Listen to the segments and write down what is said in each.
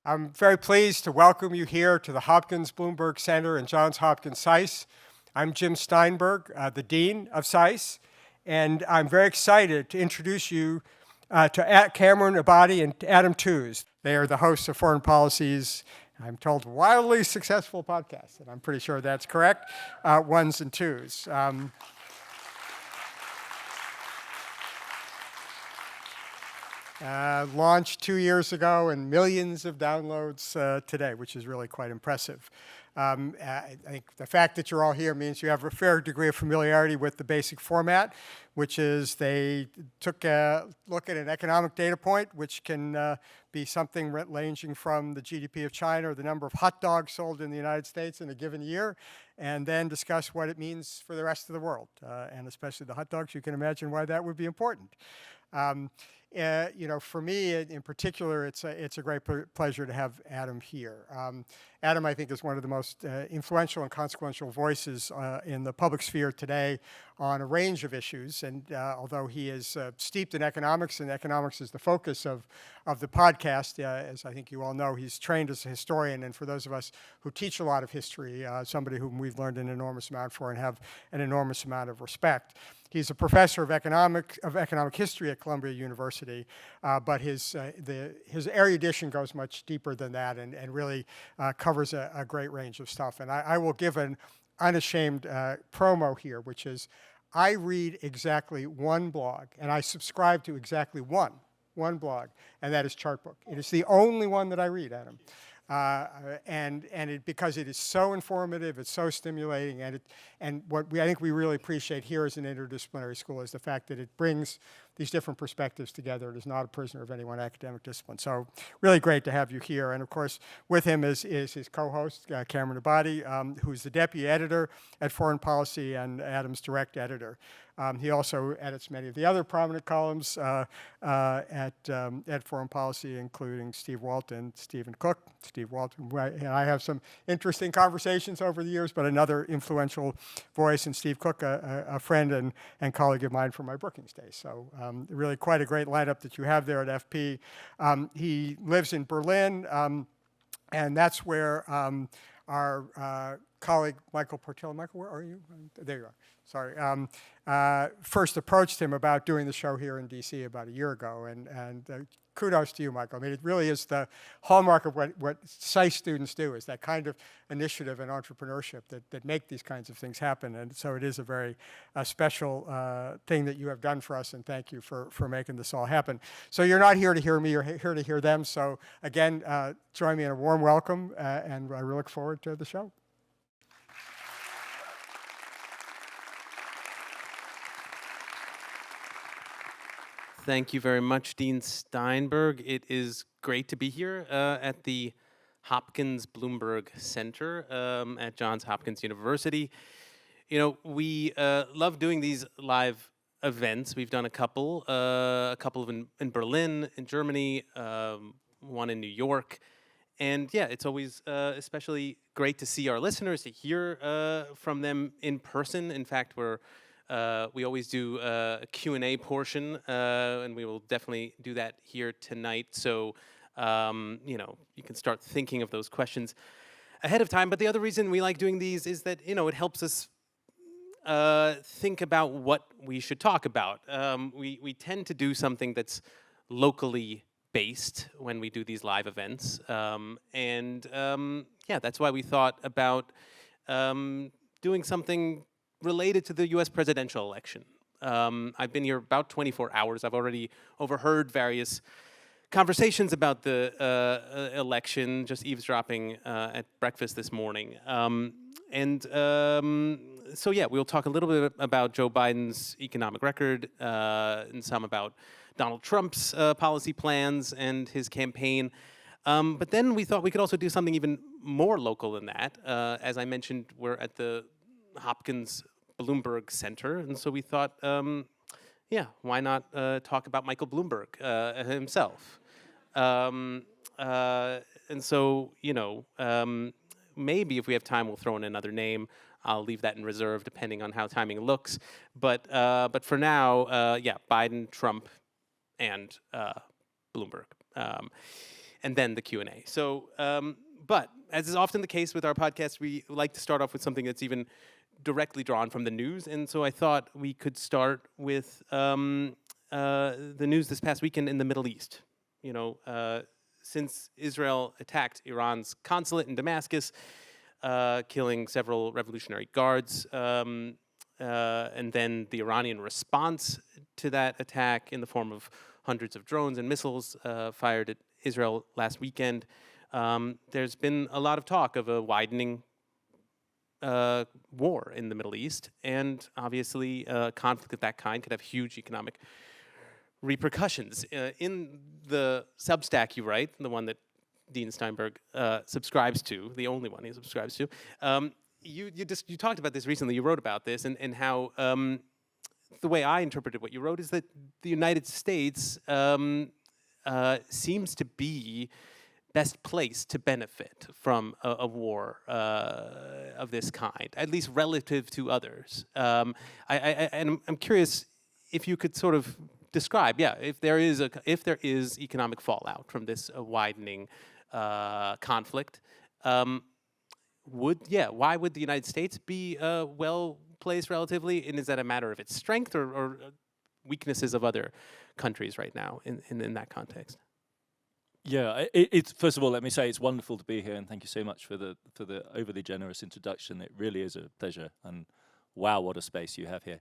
I'm very pleased to welcome you here to the Hopkins Bloomberg Center and Johns Hopkins SAIS. I'm Jim Steinberg, the Dean of SAIS, and I'm very excited to introduce you to Cameron Abadi and Adam Tooze. They are the hosts of Foreign Policy's, I'm told, wildly successful podcast, and I'm pretty sure that's correct, Ones and Twos. Launched 2 years ago and millions of downloads today, which is really quite impressive. I think the fact that you're all here means you have a fair degree of familiarity with the basic format, which is they took a look at an economic data point, which can be something ranging from the GDP of China or the number of hot dogs sold in the United States in a given year, and then discuss what it means for the rest of the world, and especially the hot dogs. You can imagine why that would be important. For me in particular, it's a great pleasure to have Adam here. Adam, I think, is one of the most influential and consequential voices in the public sphere today on a range of issues. And although he is steeped in economics, and economics is the focus of the podcast, as I think you all know, he's trained as a historian. And for those of us who teach a lot of history, somebody whom we've learned an enormous amount for and have an enormous amount of respect. He's a professor of economic history at Columbia University, but his erudition goes much deeper than that and really covers a great range of stuff. And I will give an unashamed promo here, which is I read exactly one blog, and I subscribe to exactly one blog, and that is Chartbook. It is the only one that I read, Adam. Because it is so informative, it's so stimulating, and what I think we really appreciate here as an interdisciplinary school is the fact that it brings these different perspectives together. It is not a prisoner of any one academic discipline. So really great to have you here. And of course, with him is his co-host, Cameron Abadi, who's the deputy editor at Foreign Policy and Adam's direct editor. He also edits many of the other prominent columns at Foreign Policy, including Steve Walton, Stephen Cook. Steve Walton and I have some interesting conversations over the years, but another influential voice, and Steve Cook, a friend and colleague of mine from my Brookings days. So really quite a great lineup that you have there at FP. He lives in Berlin, and that's where our colleague Michael Portillo. Michael, where are you? There you are. Sorry. First approached him about doing the show here in DC about a year ago, and kudos to you, Michael. I mean, it really is the hallmark of what SAIS students do, is that kind of initiative and entrepreneurship that make these kinds of things happen. And so it is a very special thing that you have done for us, and thank you for making this all happen. So you're not here to hear me, you're here to hear them. So again, join me in a warm welcome, and I really look forward to the show. Thank you very much, Dean Steinberg. It is great to be here at the Hopkins Bloomberg Center at Johns Hopkins University. You know, we love doing these live events. We've done a couple of in Berlin, in Germany, one in New York. And yeah, it's always especially great to see our listeners, to hear from them in person. In fact, we always do a Q&A portion, and we will definitely do that here tonight. So, you can start thinking of those questions ahead of time. But the other reason we like doing these is that, it helps us think about what we should talk about. We tend to do something that's locally based when we do these live events. That's why we thought about doing something related to the U.S. presidential election. I've been here about 24 hours. I've already overheard various conversations about the election, just eavesdropping at breakfast this morning. We'll talk a little bit about Joe Biden's economic record and some about Donald Trump's policy plans and his campaign. But then we thought we could also do something even more local than that. As I mentioned, we're at the Hopkins Bloomberg Center, and so we thought, why not talk about Michael Bloomberg himself? Maybe if we have time, we'll throw in another name. I'll leave that in reserve, depending on how timing looks. But for now, Biden, Trump, and Bloomberg. and then the Q&A. So, but as is often the case with our podcast, we like to start off with something that's even directly drawn from the news. And so I thought we could start with the news this past weekend in the Middle East. You know, since Israel attacked Iran's consulate in Damascus, killing several revolutionary guards, and then the Iranian response to that attack in the form of hundreds of drones and missiles fired at Israel last weekend, there's been a lot of talk of a widening war in the Middle East, and obviously a conflict of that kind could have huge economic repercussions. In the Substack you write, the one that Dean Steinberg subscribes to, the only one he subscribes to, you talked about this recently. You wrote about this and how the way I interpreted what you wrote is that the United States seems to be best placed to benefit from a war of this kind, at least relative to others. And I'm curious if you could sort of describe, if there is economic fallout from this widening conflict, why would the United States be well placed relatively, and is that a matter of its strength or weaknesses of other countries right now in that context? Yeah, it's first of all, let me say it's wonderful to be here, and thank you so much for the overly generous introduction. It really is a pleasure, and wow, what a space you have here.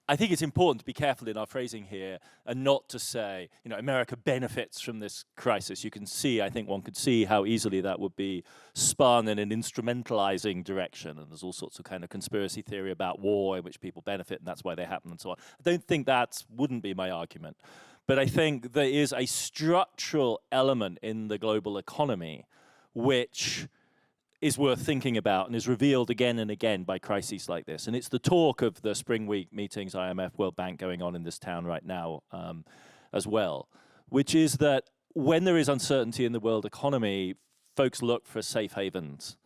I think it's important to be careful in our phrasing here and not to say, you know, America benefits from this crisis. You can see, I think one could see how easily that would be spun in an instrumentalizing direction. And there's all sorts of kind of conspiracy theory about war in which people benefit and that's why they happen and so on. I don't think that wouldn't be my argument. But I think there is a structural element in the global economy which is worth thinking about and is revealed again and again by crises like this. And it's the talk of the spring week meetings, IMF, World Bank going on in this town right now as well, which is that when there is uncertainty in the world economy, folks look for safe havens.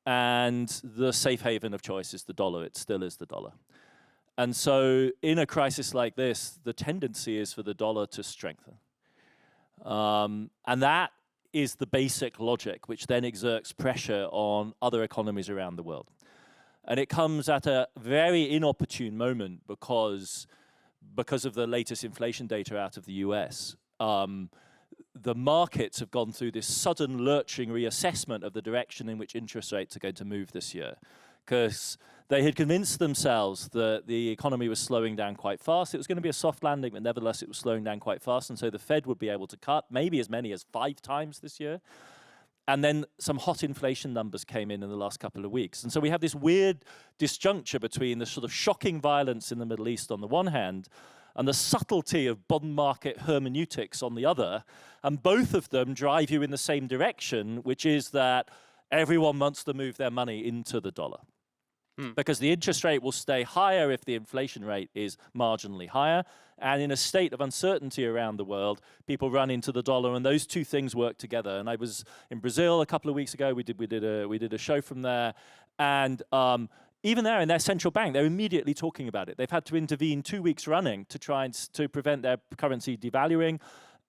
And the safe haven of choice is the dollar. It still is the dollar. And so in a crisis like this, the tendency is for the dollar to strengthen. And that is the basic logic, which then exerts pressure on other economies around the world. And it comes at a very inopportune moment because of the latest inflation data out of the US. The markets have gone through this sudden lurching reassessment of the direction in which interest rates are going to move this year. Because they had convinced themselves that the economy was slowing down quite fast. It was going to be a soft landing, but nevertheless it was slowing down quite fast. And so the Fed would be able to cut maybe as many as 5 times this year. And then some hot inflation numbers came in the last couple of weeks. And so we have this weird disjuncture between the sort of shocking violence in the Middle East on the one hand and the subtlety of bond market hermeneutics on the other. And both of them drive you in the same direction, which is that everyone wants to move their money into the dollar. Because the interest rate will stay higher if the inflation rate is marginally higher. And in a state of uncertainty around the world, people run into the dollar, and those two things work together. And I was in Brazil a couple of weeks ago. We did a show from there, and even there in their central bank, they're immediately talking about it. They've had to intervene 2 weeks running to try and to prevent their currency devaluing.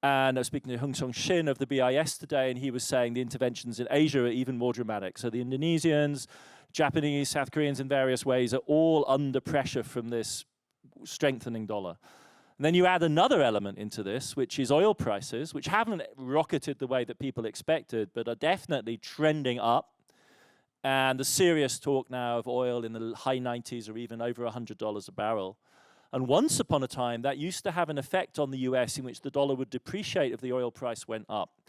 And I was speaking to Hung Song Shin of the BIS today, and he was saying the interventions in Asia are even more dramatic. So the Indonesians, Japanese, South Koreans in various ways are all under pressure from this strengthening dollar. And then you add another element into this, which is oil prices, which haven't rocketed the way that people expected, but are definitely trending up. And the serious talk now of oil in the high 90s or even over $100 a barrel. And once upon a time, that used to have an effect on the US in which the dollar would depreciate if the oil price went up,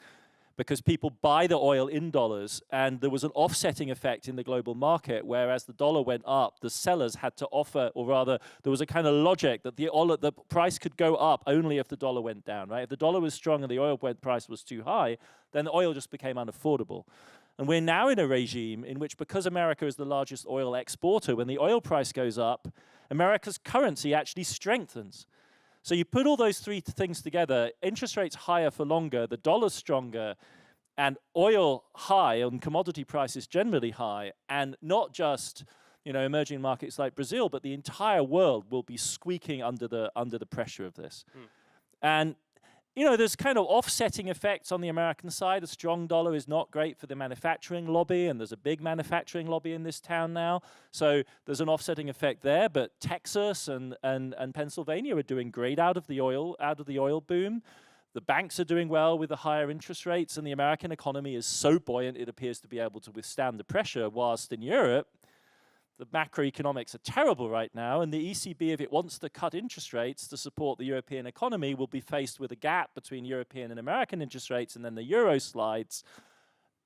because people buy the oil in dollars, and there was an offsetting effect in the global market, whereas the dollar went up, the sellers had to offer, or rather, there was a kind of logic that the price could go up only if the dollar went down, right? If the dollar was strong and the oil price was too high, then the oil just became unaffordable. And we're now in a regime in which, because America is the largest oil exporter, when the oil price goes up, America's currency actually strengthens. So you put all those three things together, interest rates higher for longer, the dollar's stronger, and oil high and commodity prices generally high, and not just, you know, emerging markets like Brazil, but the entire world will be squeaking under the pressure of this. And there's kind of offsetting effects on the American side. A strong dollar is not great for the manufacturing lobby, and there's a big manufacturing lobby in this town now. So there's an offsetting effect there. But Texas and Pennsylvania are doing great out of the oil boom. The banks are doing well with the higher interest rates, and the American economy is so buoyant it appears to be able to withstand the pressure, whilst in Europe, the macroeconomics are terrible right now, and the ECB, if it wants to cut interest rates to support the European economy, will be faced with a gap between European and American interest rates, and then the euro slides,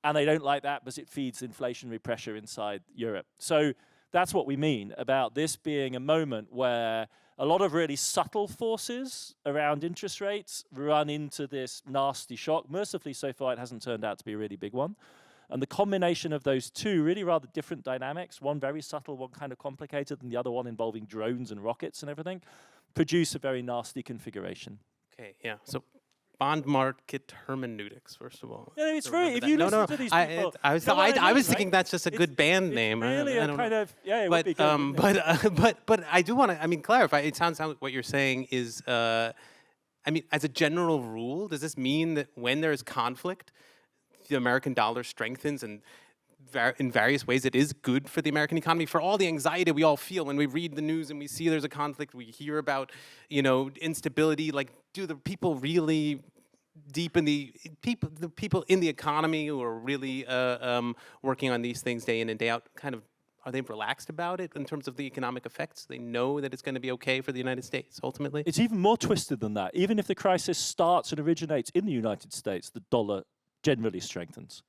and they don't like that because it feeds inflationary pressure inside Europe. So that's what we mean about this being a moment where a lot of really subtle forces around interest rates run into this nasty shock. Mercifully, so far, it hasn't turned out to be a really big one. And the combination of those two really rather different dynamics, one very subtle, one kind of complicated, and the other one involving drones and rockets and everything, produce a very nasty configuration. Okay, yeah. So bond market hermeneutics, first of all. Yeah, it's very, if you listen to these people. I was thinking that's just a good band name. Really I don't kind know. of, yeah, it would be good. But I do want to, clarify. It sounds like what you're saying is, as a general rule, does this mean that when there is conflict, the American dollar strengthens, and in various ways it is good for the American economy? For all the anxiety we all feel when we read the news and we see there's a conflict, we hear about, instability, like, do the people really deep in the people in the economy who are really working on these things day in and day out, kind of, are they relaxed about it in terms of the economic effects? They know that it's going to be okay for the United States, ultimately? It's even more twisted than that. Even if the crisis starts and originates in the United States, the dollar generally strengthens.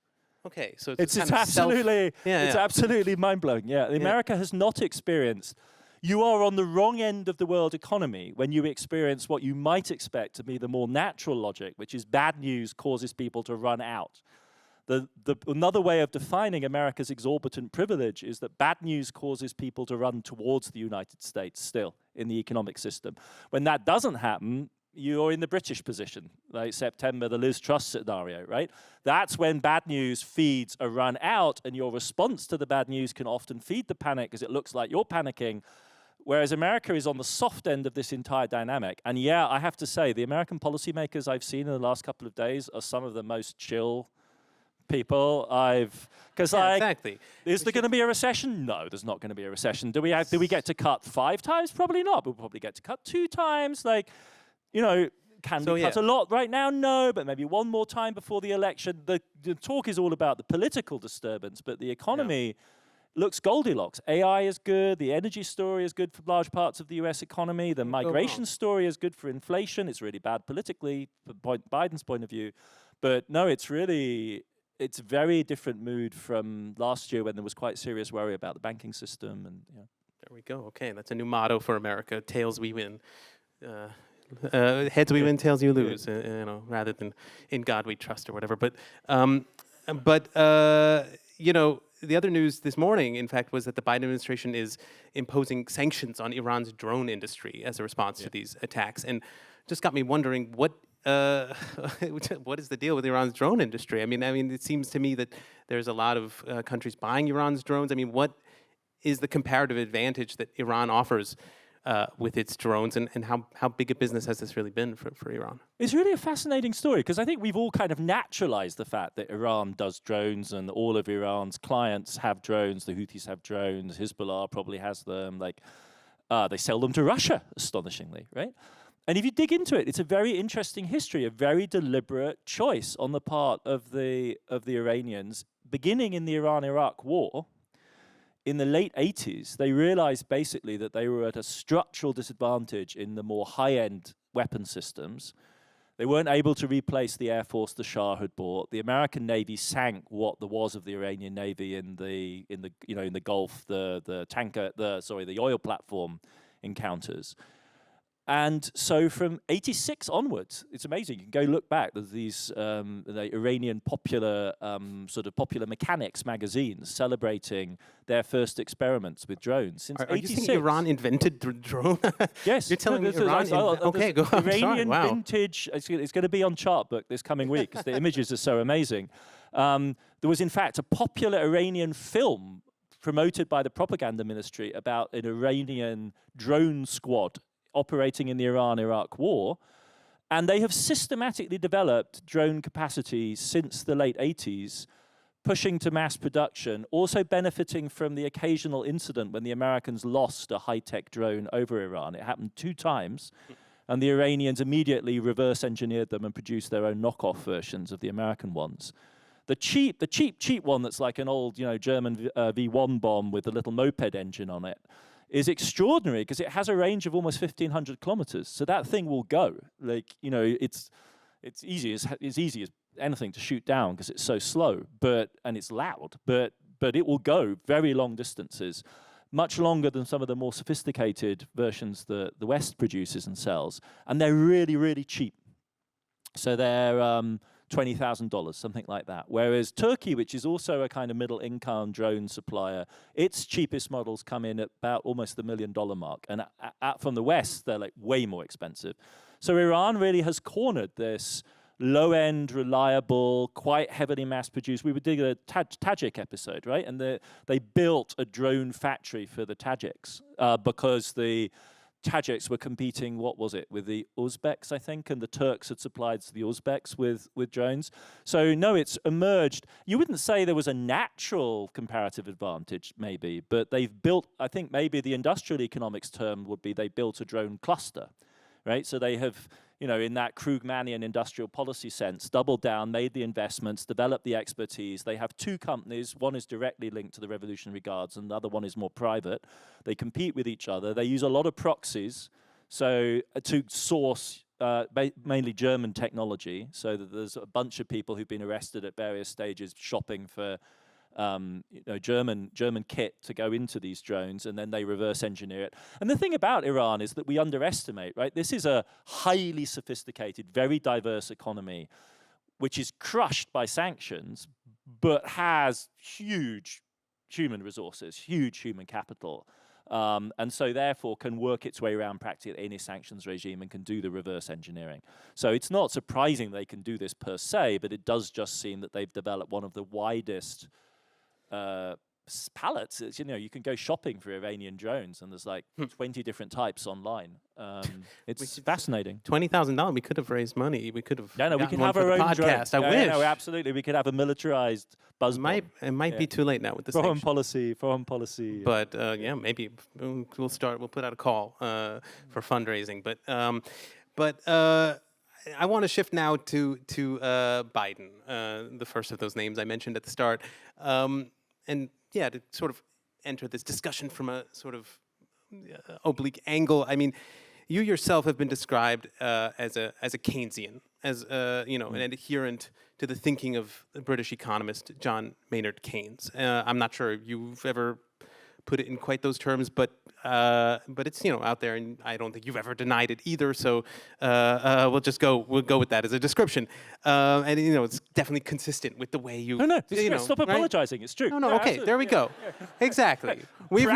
Okay, so it's absolutely mind-blowing. Yeah, America has not experienced. You are on the wrong end of the world economy when you experience what you might expect to be the more natural logic, which is bad news causes people to run out. Another way of defining America's exorbitant privilege is that bad news causes people to run towards the United States still in the economic system. When that doesn't happen, you're in the British position, like September, the Liz Truss scenario, right? That's when bad news feeds a run out, and your response to the bad news can often feed the panic because it looks like you're panicking, whereas America is on the soft end of this entire dynamic. And yeah, I have to say, the American policymakers I've seen in the last couple of days are some of the most chill people exactly. Is there going to be a recession? No, there's not going to be a recession. Do we get to cut 5 times? Probably not. We'll probably get to cut 2 times. Can we cut a lot right now? No, but maybe one more time before the election. The talk is all about the political disturbance, but the economy looks Goldilocks. AI is good. The energy story is good for large parts of the US economy. The migration story is good for inflation. It's really bad politically from Biden's point of view. But no, it's a very different mood from last year when there was quite serious worry about the banking system. And there we go. Okay, that's a new motto for America: tails we win. Heads we win, tails you lose. Rather than in God we trust or whatever. But the other news this morning, in fact, was that the Biden administration is imposing sanctions on Iran's drone industry as a response to these attacks, and just got me wondering what is the deal with Iran's drone industry? I mean, it seems to me that there's a lot of countries buying Iran's drones. I mean, what is the comparative advantage that Iran offers with its drones, and how big a business has this really been for Iran? It's really a fascinating story, because I think we've all kind of naturalized the fact that Iran does drones, and all of Iran's clients have drones. The Houthis have drones. Hezbollah probably has them. They sell them to Russia, astonishingly, right? And if you dig into it, it's a very interesting history, a very deliberate choice on the part of the Iranians, beginning in the Iran-Iraq war. In the late 80s, they realized basically that they were at a structural disadvantage in the more high-end weapon systems. They weren't able to replace the Air Force the Shah had bought. The American Navy sank what there was of the Iranian Navy in the Gulf, the oil platform encounters. And so from 86 onwards, it's amazing. You can go look back. There's these the Iranian popular mechanics magazines celebrating their first experiments with drones. Since Are you saying Iran invented the drone? Yes. You're telling me Iran... Okay, go on. Iranian Wow. vintage... It's going to be on Chartbook this coming week, because the images are so amazing. There was, in fact, a popular Iranian film promoted by the propaganda ministry about an Iranian drone squad operating in the Iran-Iraq war, And they have systematically developed drone capacity since the late 80s, pushing to mass production, also benefiting from the occasional incident when the Americans lost a high-tech drone over Iran. It happened 2 times, and the Iranians immediately reverse engineered them and produced their own knockoff versions of the American ones. The cheap one that's like an old, German V1 bomb with a little moped engine on it is extraordinary because it has a range of almost 1,500 kilometers. So that thing will go. It's easy as anything to shoot down because it's so slow, and it's loud. But it will go very long distances, much longer than some of the more sophisticated versions that the West produces and sells. And they're really, really cheap. So they're $20,000, something like that. Whereas Turkey, which is also a kind of middle-income drone supplier, its cheapest models come in at about almost the $1 million mark. And from the West, they're like way more expensive. So Iran really has cornered this low-end, reliable, quite heavily mass-produced. We did a Tajik episode, right? And they built a drone factory for the Tajiks because the Tajiks were competing, with the Uzbeks, I think, and the Turks had supplied the Uzbeks with drones. So no, it's emerged. You wouldn't say there was a natural comparative advantage, maybe, but they've built, I think maybe the industrial economics term would be they built a drone cluster, right? So they have, in that Krugmanian industrial policy sense, doubled down, made the investments, developed the expertise. They have 2 companies. One is directly linked to the Revolutionary Guards, and the other one is more private. They compete with each other. They use a lot of proxies to source mainly German technology, so that there's a bunch of people who've been arrested at various stages shopping for German kit to go into these drones, and then they reverse engineer it. And the thing about Iran is that we underestimate, right? This is a highly sophisticated, very diverse economy, which is crushed by sanctions, but has huge human resources, huge human capital. And so therefore can work its way around practically any sanctions regime and can do the reverse engineering. So it's not surprising they can do this per se, but it does just seem that they've developed one of the widest palettes. You can go shopping for Iranian drones, and there's like 20 different types online. It's fascinating. $20,000. We could have raised money. We could have. Yeah, no, we gotten can one have for our the own podcast. drone. I wish. No, absolutely. We could have a militarized buzz bomb. It might be too late now with the Foreign sanctions. policy. But maybe we'll start. We'll put out a call for fundraising. But I want to shift now to Biden, the first of those names I mentioned at the start, to sort of enter this discussion from a sort of oblique angle. I mean, you yourself have been described as a Keynesian, as an adherent to the thinking of the British economist John Maynard Keynes. I'm not sure you've ever put it in quite those terms, but it's out there, and I don't think you've ever denied it either. So we'll go with that as a description, and it's definitely consistent with the way you. No, stop apologizing. Right? It's true. No. Yeah, Okay, there we go. Yeah. Exactly. We've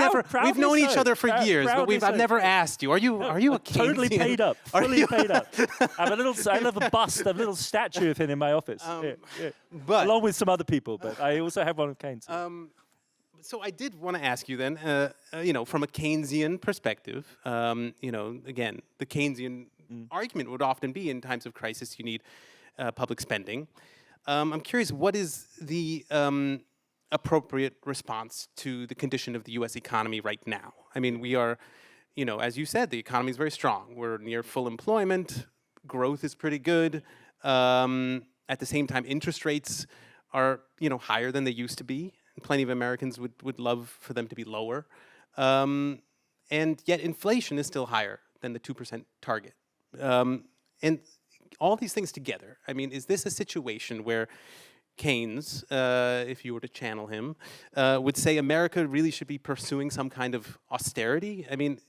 known each other for years, but I've never asked you. Are you a Keynesian? Totally paid up. Fully paid up. I have a little bust, a little statue of him in my office, but along with some other people. But I also have one of Keynes. So I did want to ask you then, from a Keynesian perspective, again, the Keynesian argument would often be in times of crisis you need public spending. I'm curious, what is the appropriate response to the condition of the U.S. economy right now? I mean, we are, as you said, the economy is very strong. We're near full employment. Growth is pretty good. At the same time, interest rates are, higher than they used to be. Plenty of Americans would love for them to be lower. And yet inflation is still higher than the 2% target. And all these things together, I mean, is this a situation where Keynes, if you were to channel him, would say America really should be pursuing some kind of austerity? I mean,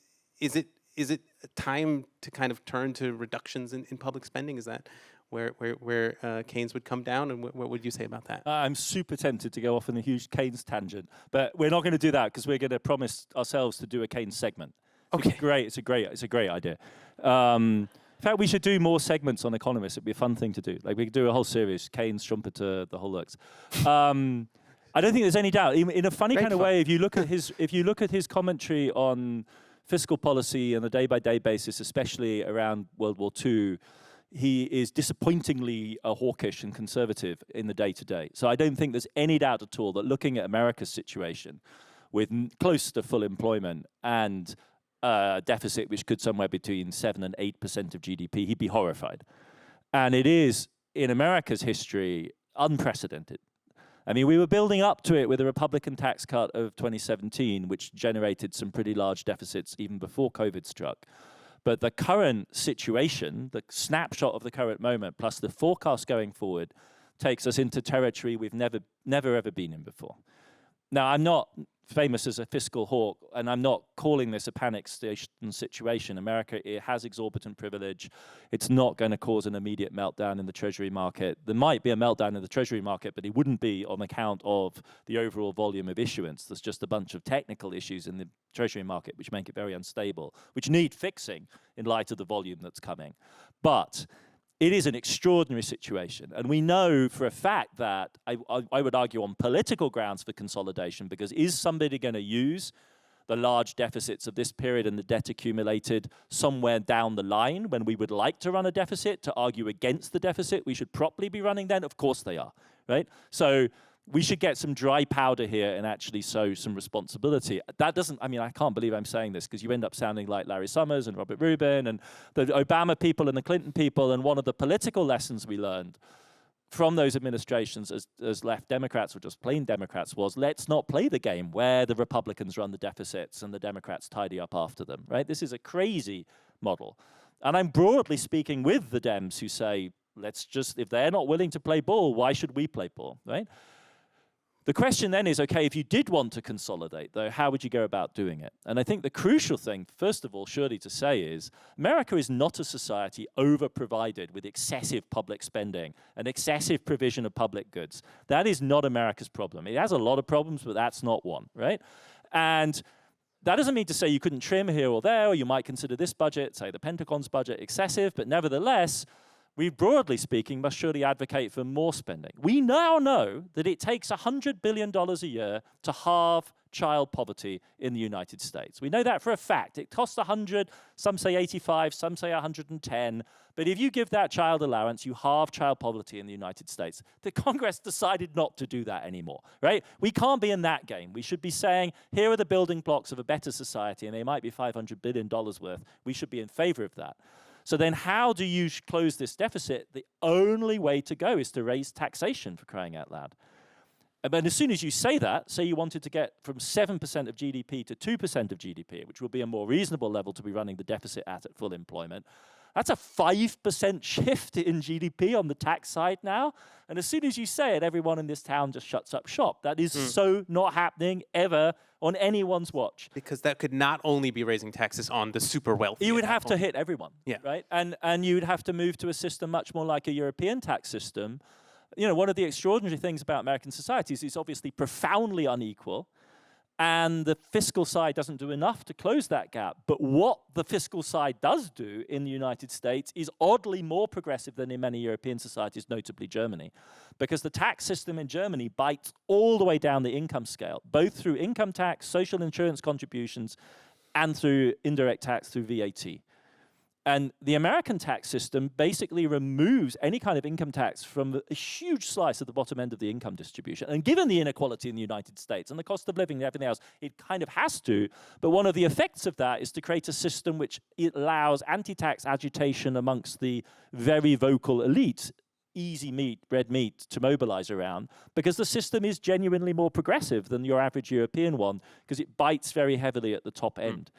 is it time to kind of turn to reductions in public spending? Is that where Keynes would come down, and what would you say about that? I'm super tempted to go off on a huge Keynes tangent, but we're not going to do that because we're going to promise ourselves to do a Keynes segment. Okay, great. It's a great idea. In fact, we should do more segments on economists. It'd be a fun thing to do. Like we could do a whole series, Keynes, Schumpeter, the whole works. I don't think there's any doubt. In a funny kind of way, if you look at his commentary on fiscal policy on a day-by-day basis, especially around World War II. he is disappointingly hawkish and conservative in the day-to-day. So I don't think there's any doubt at all that looking at America's situation with close to full employment and a deficit which could somewhere between 7 and 8% of GDP, he'd be horrified. And it is, in America's history, unprecedented. I mean, we were building up to it with a Republican tax cut of 2017, which generated some pretty large deficits even before COVID struck. But the current situation, the snapshot of the current moment, plus the forecast going forward, takes us into territory we've never ever been in before. Now, I'm not famous as a fiscal hawk, and I'm not calling this a panic station situation. America, it has exorbitant privilege. It's not going to cause an immediate meltdown in the Treasury market. There might be a meltdown in the Treasury market, but it wouldn't be on account of the overall volume of issuance. There's just a bunch of technical issues in the Treasury market which make it very unstable, which need fixing in light of the volume that's coming. But it is an extraordinary situation, and we know for a fact that, I would argue on political grounds for consolidation, because is somebody going to use the large deficits of this period and the debt accumulated somewhere down the line when we would like to run a deficit to argue against the deficit we should properly be running then? Of course they are, right? So we should get some dry powder here and actually show some responsibility. That doesn't, I mean, I can't believe I'm saying this because you end up sounding like Larry Summers and Robert Rubin and the Obama people and the Clinton people. And one of the political lessons we learned from those administrations as left Democrats or just plain Democrats was, let's not play the game where the Republicans run the deficits and the Democrats tidy up after them, right? This is a crazy model. And I'm broadly speaking with the Dems who say, let's just, if they're not willing to play ball, why should we play ball, right? The question then is, okay, if you did want to consolidate, though, how would you go about doing it? And I think the crucial thing, first of all, surely to say is, America is not a society over-provided with excessive public spending and excessive provision of public goods. That is not America's problem. It has a lot of problems, but that's not one, right? And that doesn't mean to say you couldn't trim here or there, or you might consider this budget, say the Pentagon's budget, excessive, but nevertheless, we, broadly speaking, must surely advocate for more spending. We now know that it takes $100 billion a year to halve child poverty in the United States. We know that for a fact. It costs 100, some say 85, some say 110. But if you give that child allowance, you halve child poverty in the United States. The Congress decided not to do that anymore, right? We can't be in that game. We should be saying, here are the building blocks of a better society, and they might be $500 billion worth. We should be in favor of that. So then how do you close this deficit? The only way to go is to raise taxation, for crying out loud. But as soon as you say that, say you wanted to get from 7% of GDP to 2% of GDP, which will be a more reasonable level to be running the deficit at full employment, that's a 5% shift in GDP on the tax side now. And as soon as you say it, everyone in this town just shuts up shop. That is so not happening ever on anyone's watch. Because that could not only be raising taxes on the super wealthy. You would have to hit everyone, yeah, right? And you would have to move to a system much more like a European tax system. You know, one of the extraordinary things about American society is it's obviously profoundly unequal, and the fiscal side doesn't do enough to close that gap. But what the fiscal side does do in the United States is oddly more progressive than in many European societies, notably Germany, because the tax system in Germany bites all the way down the income scale, both through income tax, social insurance contributions, and through indirect tax through VAT. And the American tax system basically removes any kind of income tax from a huge slice of the bottom end of the income distribution. And given the inequality in the United States and the cost of living and everything else, it kind of has to. But one of the effects of that is to create a system which allows anti-tax agitation amongst the very vocal elite, easy meat, red meat, to mobilize around, because the system is genuinely more progressive than your average European one, because it bites very heavily at the top end.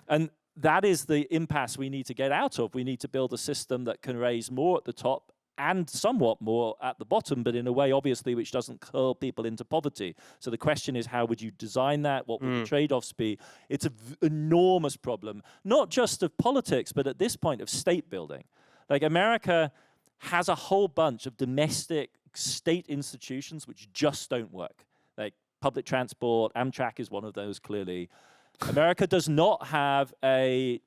And that is the impasse we need to get out of. We need to build a system that can raise more at the top and somewhat more at the bottom, but in a way, obviously, which doesn't curl people into poverty. So the question is, how would you design that? What would the trade-offs be? It's an enormous problem, not just of politics, but at this point of state building. Like, America has a whole bunch of domestic state institutions which just don't work. Like public transport, Amtrak is one of those, clearly. America does not have a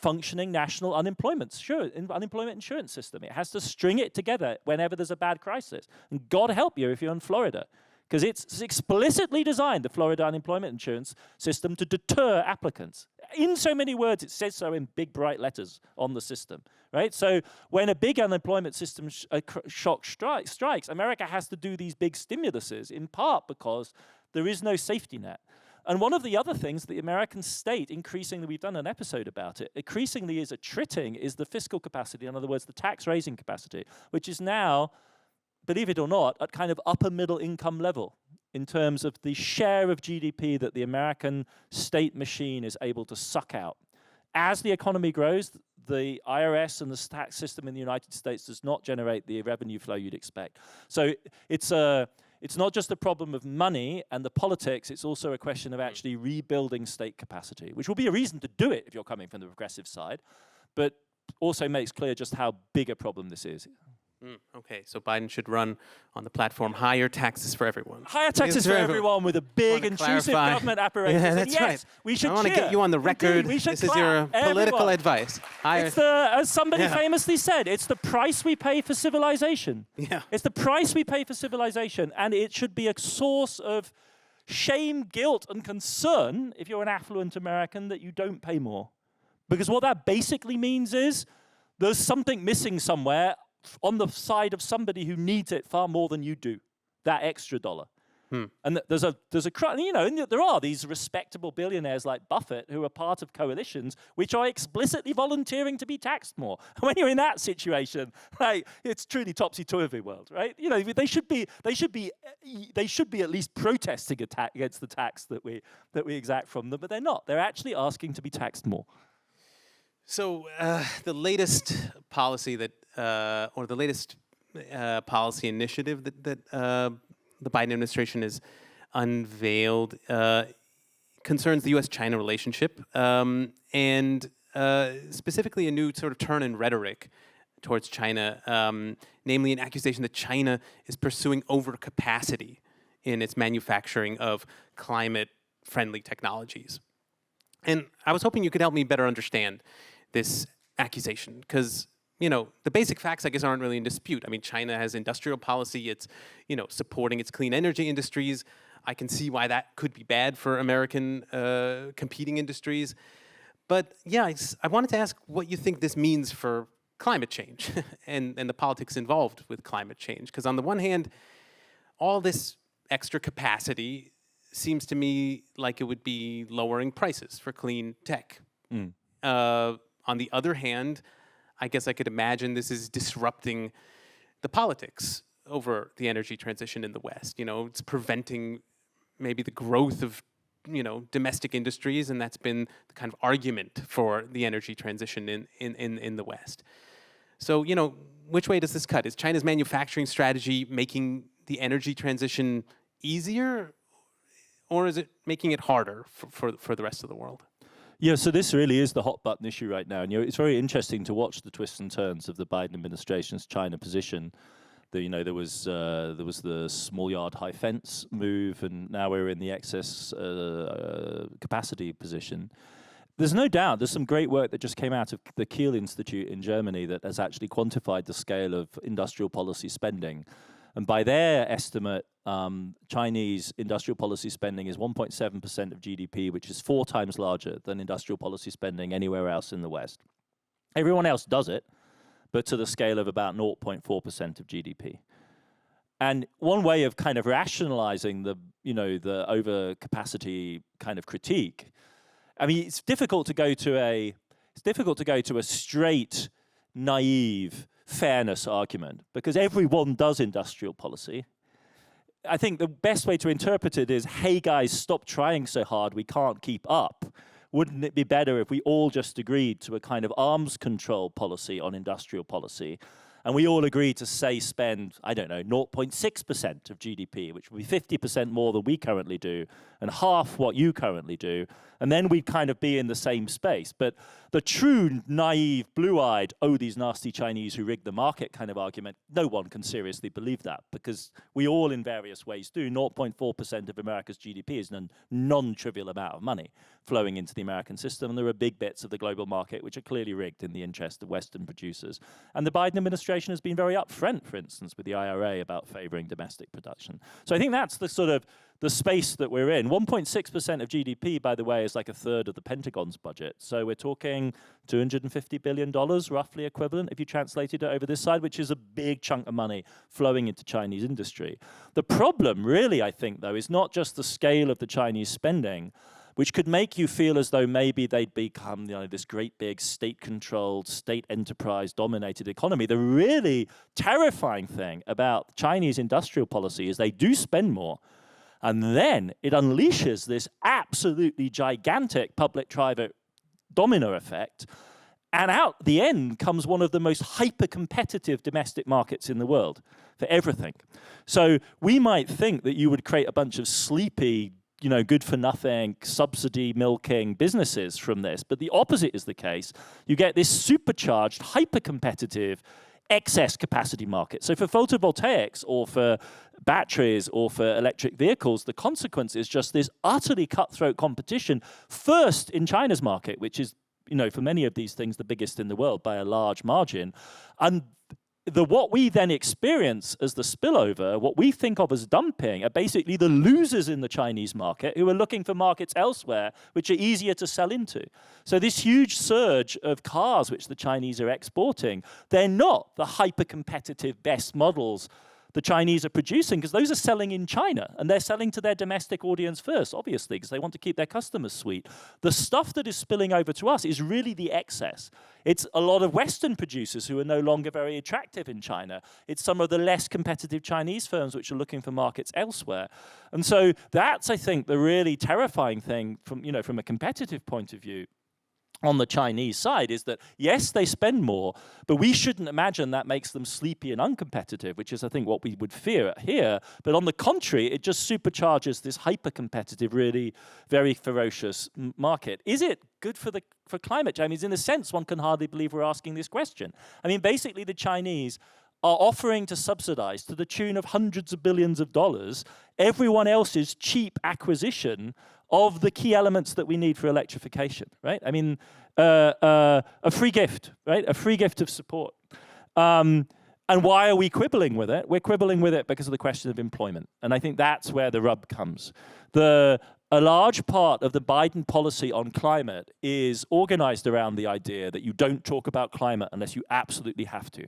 functioning national unemployment insurance system. It has to string it together whenever there's a bad crisis. And God help you if you're in Florida, because it's explicitly designed, the Florida unemployment insurance system, to deter applicants. In so many words, it says so in big, bright letters on the system, right? So when a big unemployment system shock strikes, America has to do these big stimuluses, in part because there is no safety net. And one of the other things the American state, increasingly, we've done an episode about it, increasingly is attriting is the fiscal capacity, in other words, the tax-raising capacity, which is now, believe it or not, at kind of upper middle income level in terms of the share of GDP that the American state machine is able to suck out. As the economy grows, the IRS and the tax system in the United States does not generate the revenue flow you'd expect. So it's not just a problem of money and the politics, it's also a question of actually rebuilding state capacity, which will be a reason to do it if you're coming from the progressive side, but also makes clear just how big a problem this is. Okay, so Biden should run on the platform higher taxes for everyone. Higher taxes for everyone with a big, intrusive government apparatus. Yeah, that's right. We should I want to get you on the record. This is your political advice. It's as somebody famously said, it's the price we pay for civilization. Yeah. It's the price we pay for civilization, and it should be a source of shame, guilt, and concern if you're an affluent American that you don't pay more. Because what that basically means is there's something missing somewhere on the side of somebody who needs it far more than you do, that extra dollar. And there's a you know, and there are these respectable billionaires like Buffett who are part of coalitions which are explicitly volunteering to be taxed more. And when you're in that situation, like, it's truly topsy-turvy world, right? You know, they should be at least protesting against the tax that we exact from them, but they're not. They're actually asking to be taxed more. So the latest policy that, or the latest policy initiative that the Biden administration has unveiled concerns the U.S.-China relationship, and specifically a new sort of turn in rhetoric towards China, namely an accusation that China is pursuing overcapacity in its manufacturing of climate-friendly technologies. And I was hoping you could help me better understand this accusation, because, you know, the basic facts, I guess, aren't really in dispute. I mean, China has industrial policy. It's, you know, supporting its clean energy industries. I can see why that could be bad for American competing industries. But yeah, I wanted to ask what you think this means for climate change and the politics involved with climate change. Because on the one hand, all this extra capacity seems to me like it would be lowering prices for clean tech. On the other hand, I guess I could imagine this is disrupting the politics over the energy transition in the West. You know, it's preventing maybe the growth of, you know, domestic industries, and that's been the kind of argument for the energy transition in the West. So, you know, which way does this cut? Is China's manufacturing strategy making the energy transition easier, or is it making it harder for the rest of the world? Yeah, so this really is the hot button issue right now, and you know, it's very interesting to watch the twists and turns of the Biden administration's China position. You know, there was the small yard high fence move, and now we're in the excess capacity position. There's no doubt there's some great work that just came out of the Kiel Institute in Germany that has actually quantified the scale of industrial policy spending. And by their estimate, Chinese industrial policy spending is 1.7% of GDP, which is 4 times larger than industrial policy spending anywhere else in the West. Everyone else does it, but to the scale of about 0.4% of GDP. And one way of kind of rationalizing the overcapacity kind of critique, I mean, it's difficult to go to a straight, naive fairness argument, because everyone does industrial policy. I think the best way to interpret it is, hey guys, stop trying so hard, we can't keep up. Wouldn't it be better if we all just agreed to a kind of arms control policy on industrial policy, and we all agreed to, say, spend, I don't know, 0.6% of GDP, which would be 50% more than we currently do, and half what you currently do, and then we'd kind of be in the same space. But the true naive, blue-eyed, oh, these nasty Chinese who rigged the market kind of argument, no one can seriously believe that, because we all in various ways do. 0.4% of America's GDP is a non-trivial amount of money flowing into the American system, and there are big bits of the global market which are clearly rigged in the interest of Western producers. And the Biden administration administration has been very upfront, for instance, with the IRA about favoring domestic production. So I think that's the sort of the space that we're in. 1.6% of GDP, by the way, is like a third of the Pentagon's budget. So we're talking $250 billion, roughly equivalent, if you translated it over this side, which is a big chunk of money flowing into Chinese industry. The problem, really, I think, though, is not just the scale of the Chinese spending, which could make you feel as though maybe they'd become, this great big state-controlled, state enterprise-dominated economy. The really terrifying thing about Chinese industrial policy is they do spend more, and then it unleashes this absolutely gigantic public-private domino effect, and out the end comes one of the most hyper-competitive domestic markets in the world for everything. So we might think that you would create a bunch of sleepy, good-for-nothing, subsidy-milking businesses from this. But the opposite is the case. You get this supercharged, hyper-competitive, excess capacity market. So for photovoltaics or for batteries or for electric vehicles, the consequence is just this utterly cutthroat competition, first in China's market, which is, for many of these things, the biggest in the world by a large margin. And what we then experience as the spillover, what we think of as dumping, are basically the losers in the Chinese market who are looking for markets elsewhere which are easier to sell into. So this huge surge of cars which the Chinese are exporting, they're not the hyper-competitive best models the Chinese are producing, because those are selling in China, and they're selling to their domestic audience first, obviously, because they want to keep their customers sweet. The stuff that is spilling over to us is really the excess. It's a lot of Western producers who are no longer very attractive in China. It's some of the less competitive Chinese firms which are looking for markets elsewhere. And so that's, I think, the really terrifying thing from a competitive point of view on the Chinese side, is that, yes, they spend more, but we shouldn't imagine that makes them sleepy and uncompetitive, which is, I think, what we would fear here. But on the contrary, it just supercharges this hyper-competitive, really very ferocious market. Is it good for climate change? I mean, in a sense, one can hardly believe we're asking this question. I mean, basically, the Chinese are offering to subsidize to the tune of hundreds of billions of dollars everyone else's cheap acquisition of the key elements that we need for electrification, right? I mean, a free gift, right? A free gift of support. And why are we quibbling with it? We're quibbling with it because of the question of employment. And I think that's where the rub comes. A large part of the Biden policy on climate is organized around the idea that you don't talk about climate unless you absolutely have to.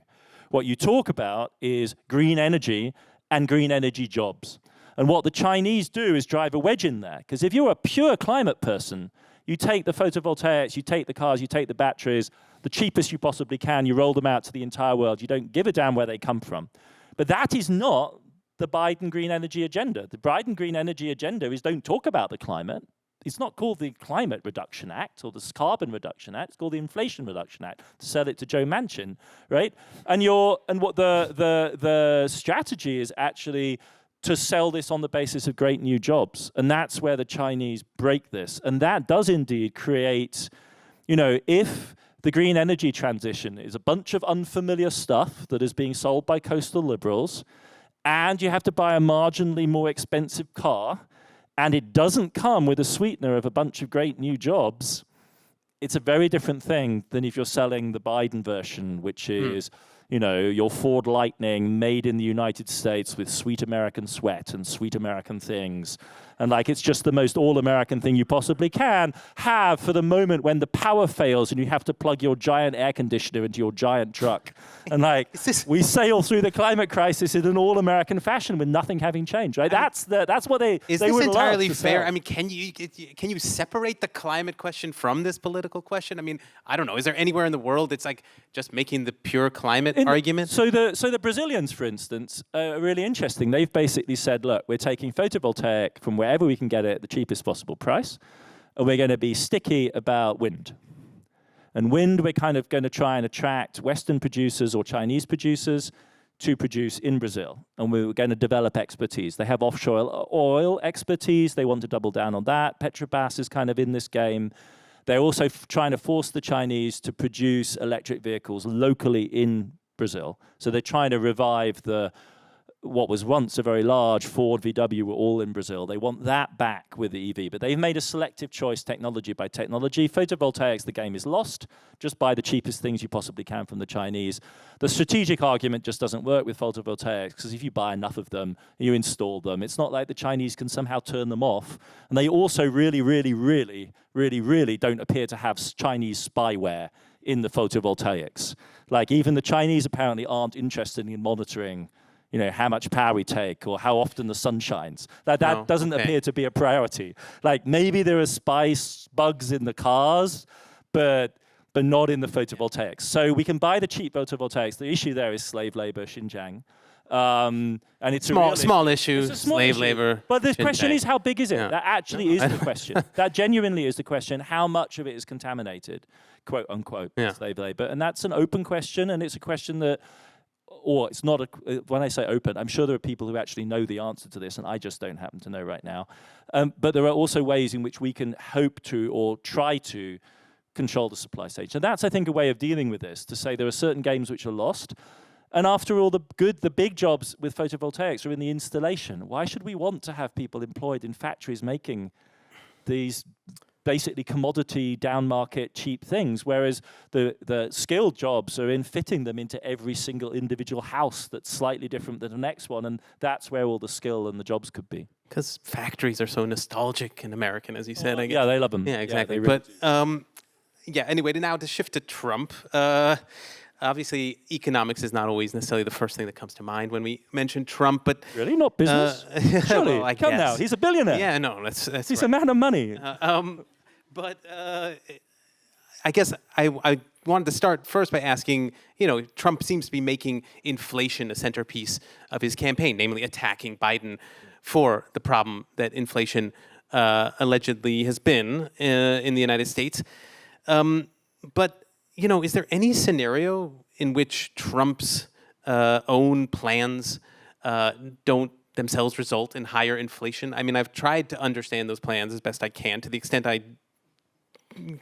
What you talk about is green energy and green energy jobs. And what the Chinese do is drive a wedge in there. Because if you're a pure climate person, you take the photovoltaics, you take the cars, you take the batteries, the cheapest you possibly can, you roll them out to the entire world. You don't give a damn where they come from. But that is not the Biden green energy agenda. The Biden green energy agenda is don't talk about the climate. It's not called the Climate Reduction Act or the Carbon Reduction Act. It's called the Inflation Reduction Act, to sell it to Joe Manchin, right? And what the strategy is actually to sell this on the basis of great new jobs. And that's where the Chinese break this. And that does indeed create, if the green energy transition is a bunch of unfamiliar stuff that is being sold by coastal liberals, and you have to buy a marginally more expensive car, and it doesn't come with a sweetener of a bunch of great new jobs, it's a very different thing than if you're selling the Biden version, which is your Ford Lightning made in the United States with sweet American sweat and sweet American things. And it's just the most all-American thing you possibly can have for the moment when the power fails and you have to plug your giant air conditioner into your giant truck. And we sail through the climate crisis in an all-American fashion with nothing having changed, right? That's what they Is they this would entirely love to fair? sell. I mean, can you separate the climate question from this political question? I mean, I don't know. Is there anywhere in the world it's just making the pure climate argument? So the Brazilians, for instance, are really interesting. They've basically said, look, we're taking photovoltaic from wherever we can get it at the cheapest possible price, and we're going to be sticky about wind. And wind, we're kind of going to try and attract Western producers or Chinese producers to produce in Brazil. And we're going to develop expertise. They have offshore oil expertise. They want to double down on that. Petrobras is kind of in this game. They're also trying to force the Chinese to produce electric vehicles locally in Brazil. So they're trying to revive the what was once a very large Ford, VW were all in Brazil. They want that back with the EV, but they've made a selective choice technology by technology. Photovoltaics, the game is lost. Just buy the cheapest things you possibly can from the Chinese. The strategic argument just doesn't work with photovoltaics because if you buy enough of them, you install them. It's not like the Chinese can somehow turn them off. And they also really don't appear to have Chinese spyware in the photovoltaics. Like even the Chinese apparently aren't interested in monitoring how much power we take or how often the sun shines. That doesn't appear to be a priority. Like maybe there are spice bugs in the cars, but not in the photovoltaics. So we can buy the cheap photovoltaics. The issue there is slave labor, Xinjiang. And it's small issue, slave labor. But the question is, how big is it? Yeah. That actually is the question. That genuinely is the question. How much of it is contaminated, quote unquote, slave labor? And that's an open question, and it's a question that, or it's not when I say open, I'm sure there are people who actually know the answer to this, and I just don't happen to know right now. But there are also ways in which we can hope to or try to control the supply stage. And that's, I think, a way of dealing with this, to say there are certain games which are lost. And after all, the big jobs with photovoltaics are in the installation. Why should we want to have people employed in factories making these basically commodity, down-market, cheap things, whereas the skilled jobs are in fitting them into every single individual house that's slightly different than the next one, and that's where all the skill and the jobs could be. Because factories are so nostalgic and American, as you said, I guess. Yeah, they love them. Yeah, exactly. Yeah, really but anyway, now to shift to Trump. Obviously, economics is not always necessarily the first thing that comes to mind when we mention Trump, but... Really? Not business? Surely. Well, Come now. He's a billionaire. Yeah, no, that's He's right. a man of money. But I guess I wanted to start first by asking, Trump seems to be making inflation a centerpiece of his campaign, namely attacking Biden for the problem that inflation allegedly has been in the United States. But, is there any scenario in which Trump's own plans don't themselves result in higher inflation? I mean, I've tried to understand those plans as best I can, to the extent I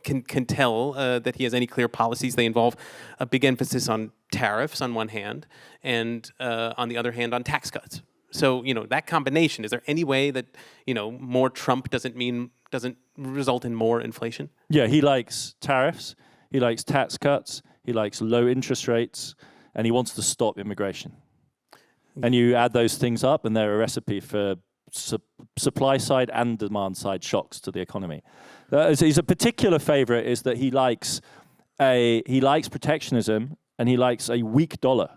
can tell that he has any clear policies. They involve a big emphasis on tariffs on one hand, and on the other hand on tax cuts. So, that combination, is there any way that, more Trump doesn't result in more inflation? Yeah, he likes tariffs, he likes tax cuts, he likes low interest rates, and he wants to stop immigration. And you add those things up, and they're a recipe for supply side and demand side shocks to the economy. He's a particular favorite is that he likes protectionism, and he likes a weak dollar.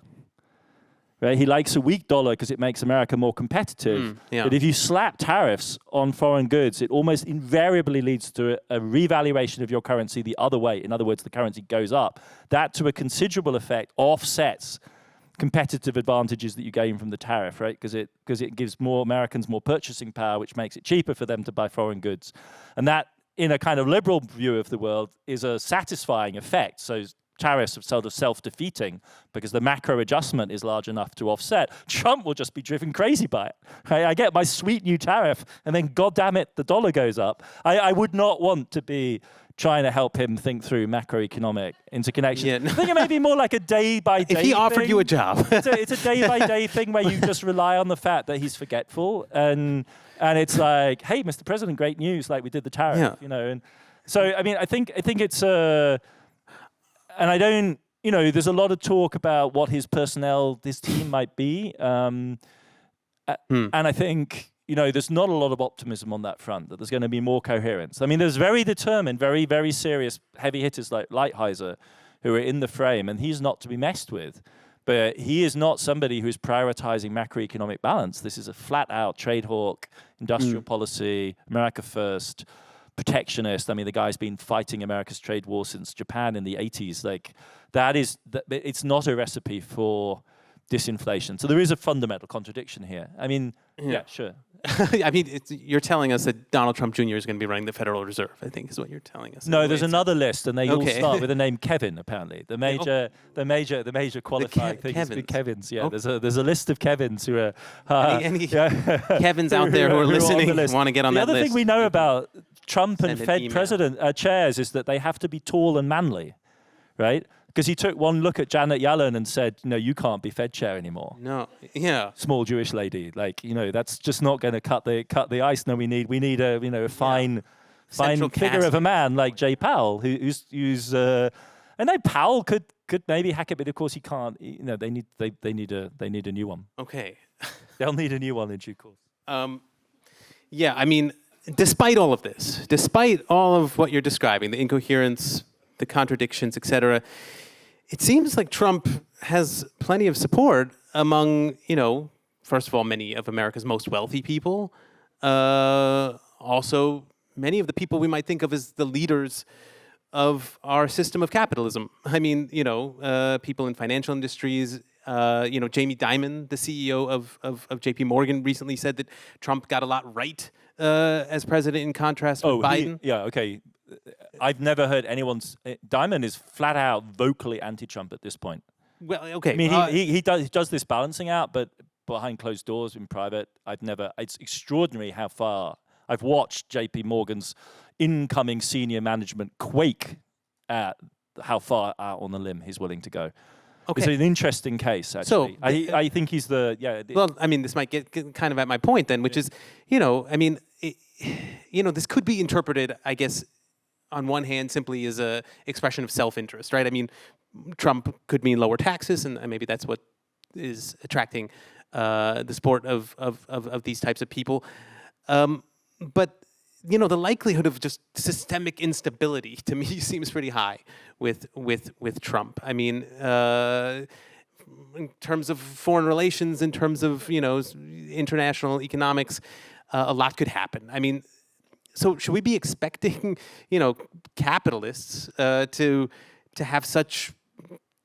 Right? He likes a weak dollar because it makes America more competitive. But if you slap tariffs on foreign goods, it almost invariably leads to a revaluation of your currency the other way. In other words, the currency goes up. That, to a considerable effect, offsets competitive advantages that you gain from the tariff, right? Because it gives more Americans more purchasing power, which makes it cheaper for them to buy foreign goods. And that, in a kind of liberal view of the world, is a satisfying effect. So tariffs are sort of self-defeating because the macro adjustment is large enough to offset. Trump will just be driven crazy by it. I get my sweet new tariff, and then, God damn it, the dollar goes up. I would not want to be trying to help him think through macroeconomic interconnection. Yeah. I think it may be more like a day-by-day If he offered thing. you a job. It's a day-by-day thing where you just rely on the fact that he's forgetful, and it's like, hey, Mr. President, great news, like we did the tariff, And so, I mean, I think it's and I don't, there's a lot of talk about what his team might be, and I think, there's not a lot of optimism on that front, that there's going to be more coherence. I mean, there's very determined, very, very serious heavy hitters like Lighthizer who are in the frame, and he's not to be messed with. But he is not somebody who's prioritizing macroeconomic balance. This is a flat-out trade hawk, industrial policy, America first, protectionist. I mean, the guy's been fighting America's trade war since Japan in the 80s. Like, it's not a recipe for disinflation. So there is a fundamental contradiction here. I mean, yeah sure. I mean, you're telling us that Donald Trump Jr. is going to be running the Federal Reserve, I think is what you're telling us. No, there's another list, and they all start with the name Kevin, apparently. The major qualifying thing is the Kevins. Yeah, there's a list of Kevins who are... any Kevins out there who are listening want to get on that list. The other thing we know about Trump and Fed chairs is that they have to be tall and manly, right? Because he took one look at Janet Yellen and said, no, you can't be Fed chair anymore. No, yeah. Small Jewish lady, like, that's just not going to cut the ice. No, we need a a fine Central figure cast. of a man like Jay Powell, who's and then Powell could maybe hack it, but of course he can't. They need a new one. Okay. They'll need a new one in due course. Yeah, I mean, despite all of this, despite all of what you're describing, the incoherence, the contradictions, etc., it seems like Trump has plenty of support among, first of all, many of America's most wealthy people. Also, many of the people we might think of as the leaders of our system of capitalism. I mean, people in financial industries. Jamie Dimon, the CEO of JP Morgan, recently said that Trump got a lot right as president in contrast with Biden. Okay. I've never heard anyone's... Dimon is flat out vocally anti-Trump at this point. Well, okay. I mean, he does this balancing out, but behind closed doors in private, it's extraordinary how far... I've watched JP Morgan's incoming senior management quake at how far out on the limb he's willing to go. Okay. It's an interesting case, actually. So, I think he's the... Well, I mean, this might get kind of at my point then, which is, this could be interpreted, I guess, on one hand, simply as a expression of self-interest, right? I mean, Trump could mean lower taxes, and maybe that's what is attracting the support of these types of people. But the likelihood of just systemic instability to me seems pretty high with Trump. I mean, in terms of foreign relations, in terms of international economics, a lot could happen. I mean, so should we be expecting capitalists to have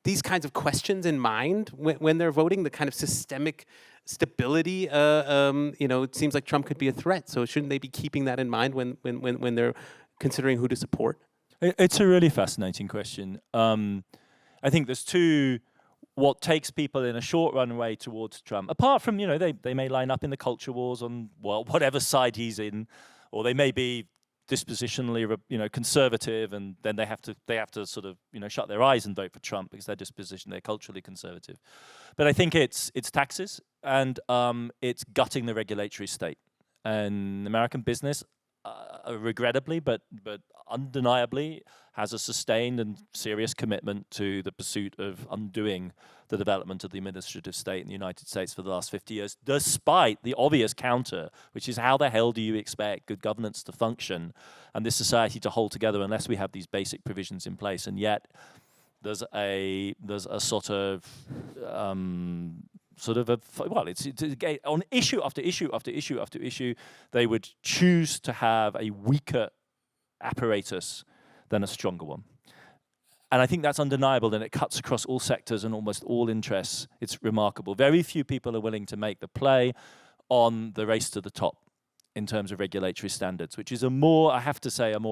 these kinds of questions in mind when they're voting? The kind of systemic stability, it seems like Trump could be a threat. So shouldn't they be keeping that in mind when they're considering who to support? It's a really fascinating question. I think there's what takes people in a short runway towards Trump, apart from, they may line up in the culture wars on, whatever side he's in, or they may be dispositionally, conservative, and then they have to sort of, shut their eyes and vote for Trump because they're culturally conservative. But I think it's taxes and it's gutting the regulatory state. And American business, regrettably, but undeniably, has a sustained and serious commitment to the pursuit of undoing the development of the administrative state in the United States for the last 50 years, despite the obvious counter, which is how the hell do you expect good governance to function and this society to hold together unless we have these basic provisions in place? And yet there's a sort of it's on issue after issue after issue after issue, they would choose to have a weaker apparatus than a stronger one. And I think that's undeniable, and it cuts across all sectors and almost all interests. It's remarkable. Very few people are willing to make the play on the race to the top in terms of regulatory standards, which is a more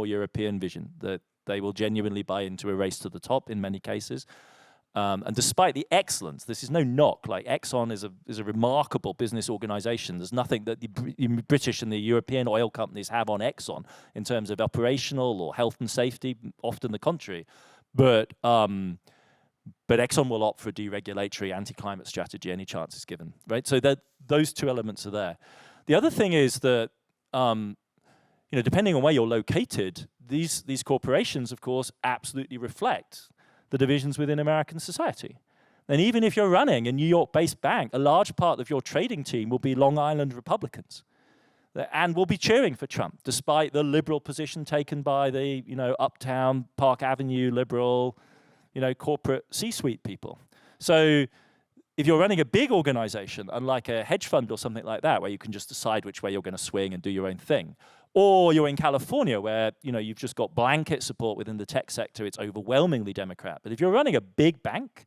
European vision, that they will genuinely buy into a race to the top in many cases. And despite the excellence, this is no knock. Like Exxon is a remarkable business organization. There's nothing that the British and the European oil companies have on Exxon in terms of operational or health and safety. Often the contrary, but Exxon will opt for a deregulatory anti-climate strategy any chance is given. Right. So that those two elements are there. The other thing is that depending on where you're located, these corporations, of course, absolutely reflect the divisions within American society. And even if you're running a New York-based bank, a large part of your trading team will be Long Island Republicans and will be cheering for Trump, despite the liberal position taken by the, uptown Park Avenue liberal, corporate C-suite people. So if you're running a big organization, unlike a hedge fund or something like that, where you can just decide which way you're going to swing and do your own thing, or you're in California where, you've just got blanket support within the tech sector, it's overwhelmingly Democrat. But if you're running a big bank,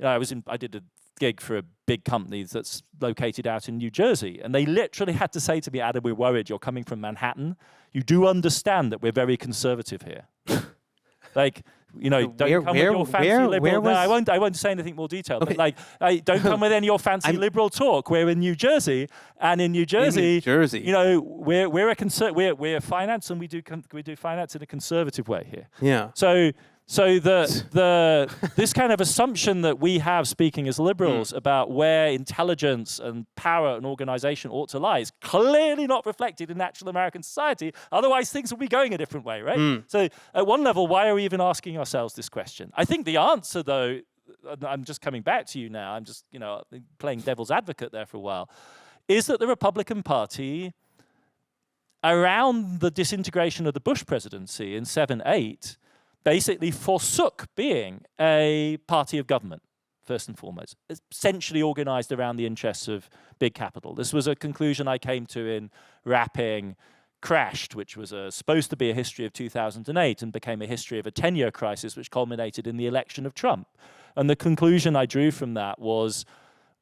I did a gig for a big company that's located out in New Jersey, and they literally had to say to me, Adam, we're worried you're coming from Manhattan. You do understand that we're very conservative here. Don't come with your fancy liberal... No, I won't say anything more detailed. Okay. But don't come with any of your fancy liberal talk. We're in New Jersey, and in New Jersey, we're finance, and we do finance in a conservative way here. Yeah. So So this kind of assumption that we have, speaking as liberals, about where intelligence and power and organization ought to lie is clearly not reflected in natural American society. Otherwise, things will be going a different way, right? So at one level, why are we even asking ourselves this question? I think the answer, though, I'm just coming back to you now, I'm just, playing devil's advocate there for a while, is that the Republican Party, around the disintegration of the Bush presidency in 7-8, basically forsook being a party of government, first and foremost, essentially organized around the interests of big capital. This was a conclusion I came to in wrapping Crashed, which was supposed to be a history of 2008 and became a history of a 10-year crisis, which culminated in the election of Trump. And the conclusion I drew from that was,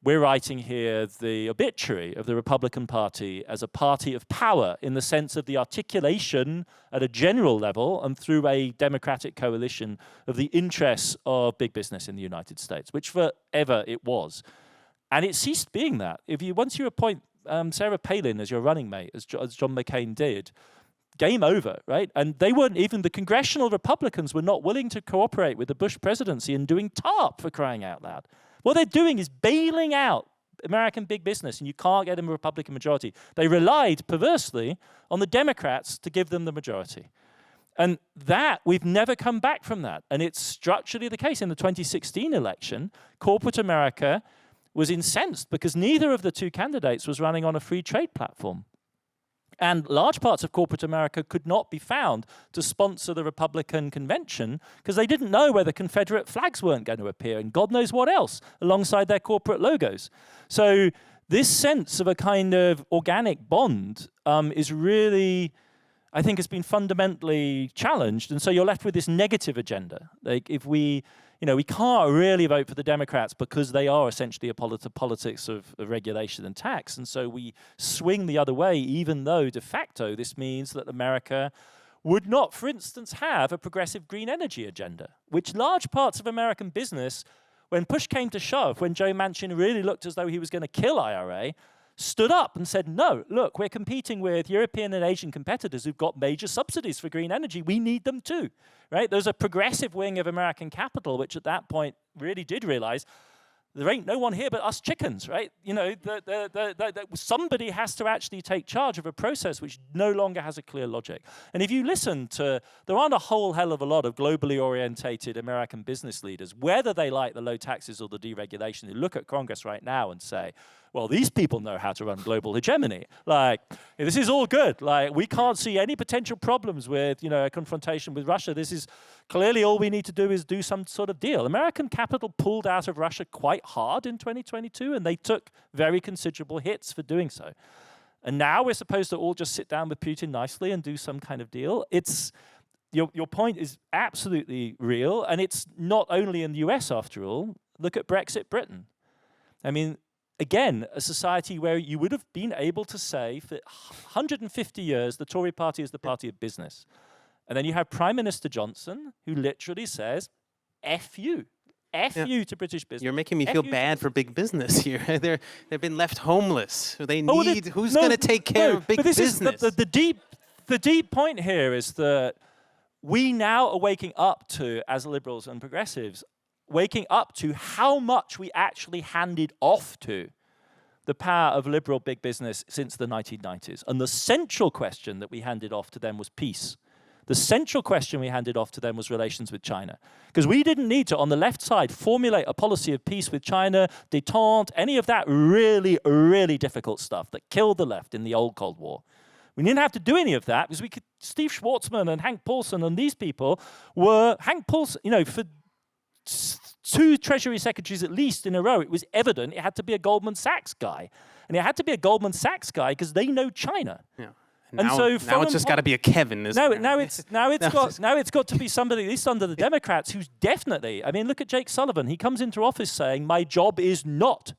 we're writing here the obituary of the Republican Party as a party of power in the sense of the articulation at a general level and through a democratic coalition of the interests of big business in the United States, which forever it was. And it ceased being that. Once you appoint Sarah Palin as your running mate, as John McCain did, game over, right? And they weren't even, the congressional Republicans were not willing to cooperate with the Bush presidency in doing TARP, for crying out loud. What they're doing is bailing out American big business, and you can't get them a Republican majority. They relied, perversely, on the Democrats to give them the majority. And that, we've never come back from that. And it's structurally the case. In the 2016 election, corporate America was incensed because neither of the two candidates was running on a free trade platform. And large parts of corporate America could not be found to sponsor the Republican convention because they didn't know whether Confederate flags weren't going to appear and God knows what else alongside their corporate logos. So this sense of a kind of organic bond is really, I think, has been fundamentally challenged. And so you're left with this negative agenda. Like if we can't really vote for the Democrats because they are essentially a politics of regulation and tax. And so we swing the other way, even though de facto this means that America would not, for instance, have a progressive green energy agenda, which large parts of American business, when push came to shove, when Joe Manchin really looked as though he was going to kill IRA, stood up and said, no, look, we're competing with European and Asian competitors who've got major subsidies for green energy. We need them too, right? There's a progressive wing of American capital, which at that point really did realize there ain't no one here but us chickens, right? Somebody has to actually take charge of a process which no longer has a clear logic. And if you listen to, there aren't a whole hell of a lot of globally orientated American business leaders, whether they like the low taxes or the deregulation, who look at Congress right now and say, well, these people know how to run global hegemony. Like, this is all good. Like, we can't see any potential problems with, a confrontation with Russia. This is clearly all we need to do is do some sort of deal. American capital pulled out of Russia quite hard in 2022, and they took very considerable hits for doing so. And now we're supposed to all just sit down with Putin nicely and do some kind of deal. It's your point is absolutely real, and it's not only in the US after all. Look at Brexit Britain. I mean, again, a society where you would have been able to say for 150 years the Tory party is the party of business. And then you have Prime Minister Johnson, who literally says, F you. F you to British business. You're making me feel bad for big business here. They've been left homeless. They need, who's going to take care of big business? The deep point here is that we now are waking up to, as liberals and progressives, waking up to how much we actually handed off to the power of liberal big business since the 1990s. And the central question that we handed off to them was peace. The central question we handed off to them was relations with China. Because we didn't need to, on the left side, formulate a policy of peace with China, détente, any of that really, really difficult stuff that killed the left in the old Cold War. We didn't have to do any of that because Steve Schwarzman and Hank Paulson and these people were, Hank Paulson, for 2 Treasury secretaries at least in a row, it was evident it had to be a Goldman Sachs guy. And it had to be a Goldman Sachs guy because they know China. Yeah. Now it's just got to be a Kevin. Now it's got to be somebody, at least under the Democrats, who's definitely, I mean, look at Jake Sullivan. He comes into office saying, my job is not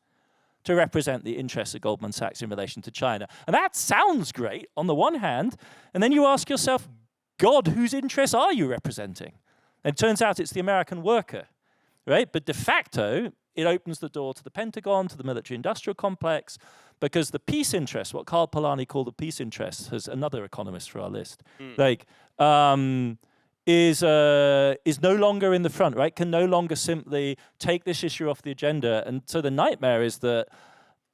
to represent the interests of Goldman Sachs in relation to China. And that sounds great on the one hand. And then you ask yourself, God, whose interests are you representing? And it turns out it's the American worker. Right? But de facto, it opens the door to the Pentagon, to the military-industrial complex, because the peace interest, what Karl Polanyi called the peace interest, as another economist for our list, is no longer in the front, right? Can no longer simply take this issue off the agenda. And so the nightmare is that,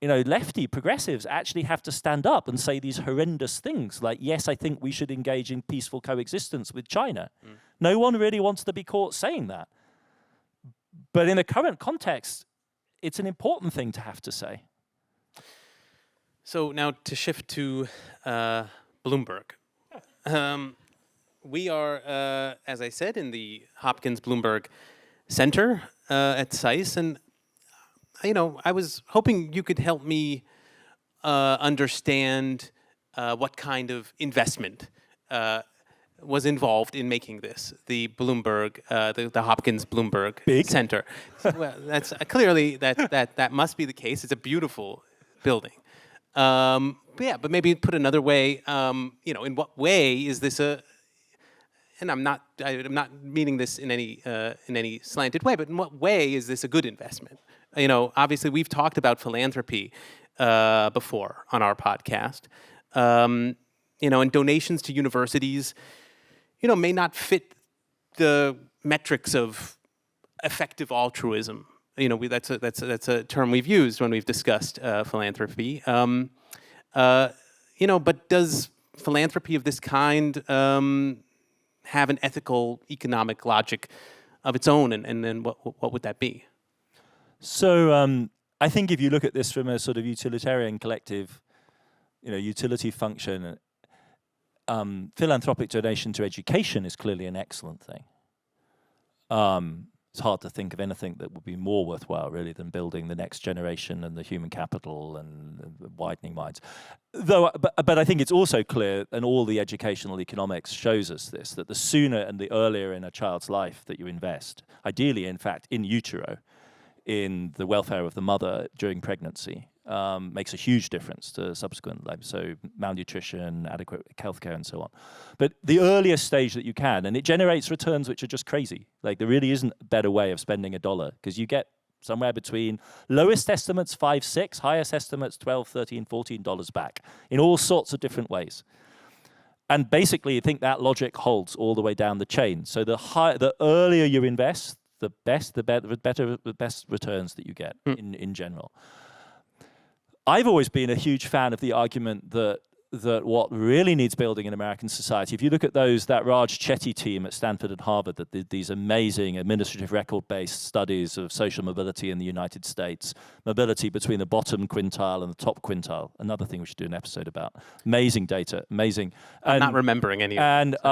you know, lefty progressives actually have to stand up and say these horrendous things like, yes, I think we should engage in peaceful coexistence with China. No one really wants to be caught saying that. But in the current context, it's an important thing to have to say. So now to shift to Bloomberg. We are, as I said, in the Hopkins Bloomberg Center at SAIS, and you know, I was hoping you could help me understand what kind of investment was involved in making this, the Bloomberg, the Hopkins Bloomberg Center. Well, that's clearly that must be the case. It's a beautiful building. But maybe put another way. You know, in what way is this a? And I'm not meaning this in any slanted way, but in what way is this a good investment? You know, obviously we've talked about philanthropy before on our podcast. You know, and donations to universities, you know, may not fit the metrics of effective altruism. You know, that's a term we've used when we've discussed philanthropy. You know, but does philanthropy of this kind have an ethical, economic logic of its own, and then what would that be? So I think if you look at this from a sort of utilitarian collective, you know, utility function, philanthropic donation to education is clearly an excellent thing. It's hard to think of anything that would be more worthwhile, really, than building the next generation and the human capital and widening minds. Though, but I think it's also clear, and all the educational economics shows us this, that the sooner and the earlier in a child's life that you invest, ideally, in fact, in utero, in the welfare of the mother during pregnancy, makes a huge difference to subsequent life. So malnutrition, adequate healthcare, and so on. But the earliest stage that you can, and it generates returns which are just crazy. Like, there really isn't a better way of spending a dollar, because you get somewhere between lowest estimates 5, 6, highest estimates 12, 13, $14 back in all sorts of different ways. And basically, I think that logic holds all the way down the chain. So the earlier you invest, the best returns that you get in general. I've always been a huge fan of the argument that what really needs building in American society, if you look at that Raj Chetty team at Stanford and Harvard that did these amazing administrative record-based studies of social mobility in the United States, mobility between the bottom quintile and the top quintile, another thing we should do an episode about. Amazing data, amazing. I'm not remembering any of it.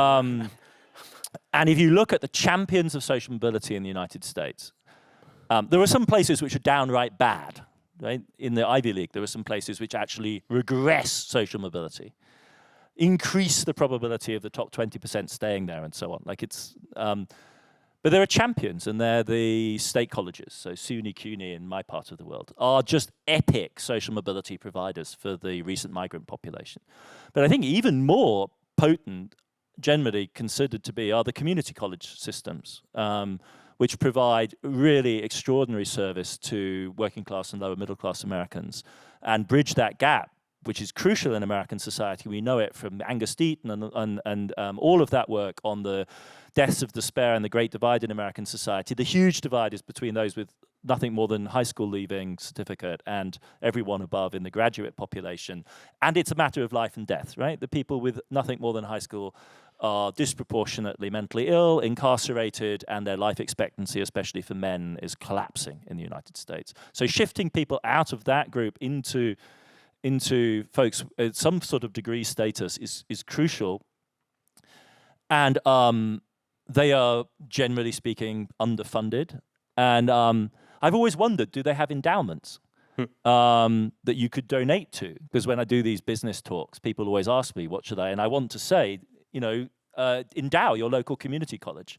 And if you look at the champions of social mobility in the United States, there are some places which are downright bad. Right? In the Ivy League, there are some places which actually regress social mobility, increase the probability of the top 20% staying there, and so on. Like but there are champions, and they're the state colleges. So SUNY, CUNY in my part of the world are just epic social mobility providers for the recent migrant population. But I think even more potent, generally considered to be, are the community college systems, which provide really extraordinary service to working class and lower middle class Americans and bridge that gap, which is crucial in American society. We know it from Angus Deaton and all of that work on the deaths of despair and the Great Divide in American society. The huge divide is between those with nothing more than high school leaving certificate and everyone above in the graduate population. And it's a matter of life and death, right? The people with nothing more than high school are disproportionately mentally ill, incarcerated, and their life expectancy, especially for men, is collapsing in the United States. So shifting people out of that group into folks at some sort of degree status is crucial. And they are, generally speaking, underfunded. And I've always wondered, do they have endowments that you could donate to? Because when I do these business talks, people always ask me, what should I? And I want to say, you know, endow your local community college.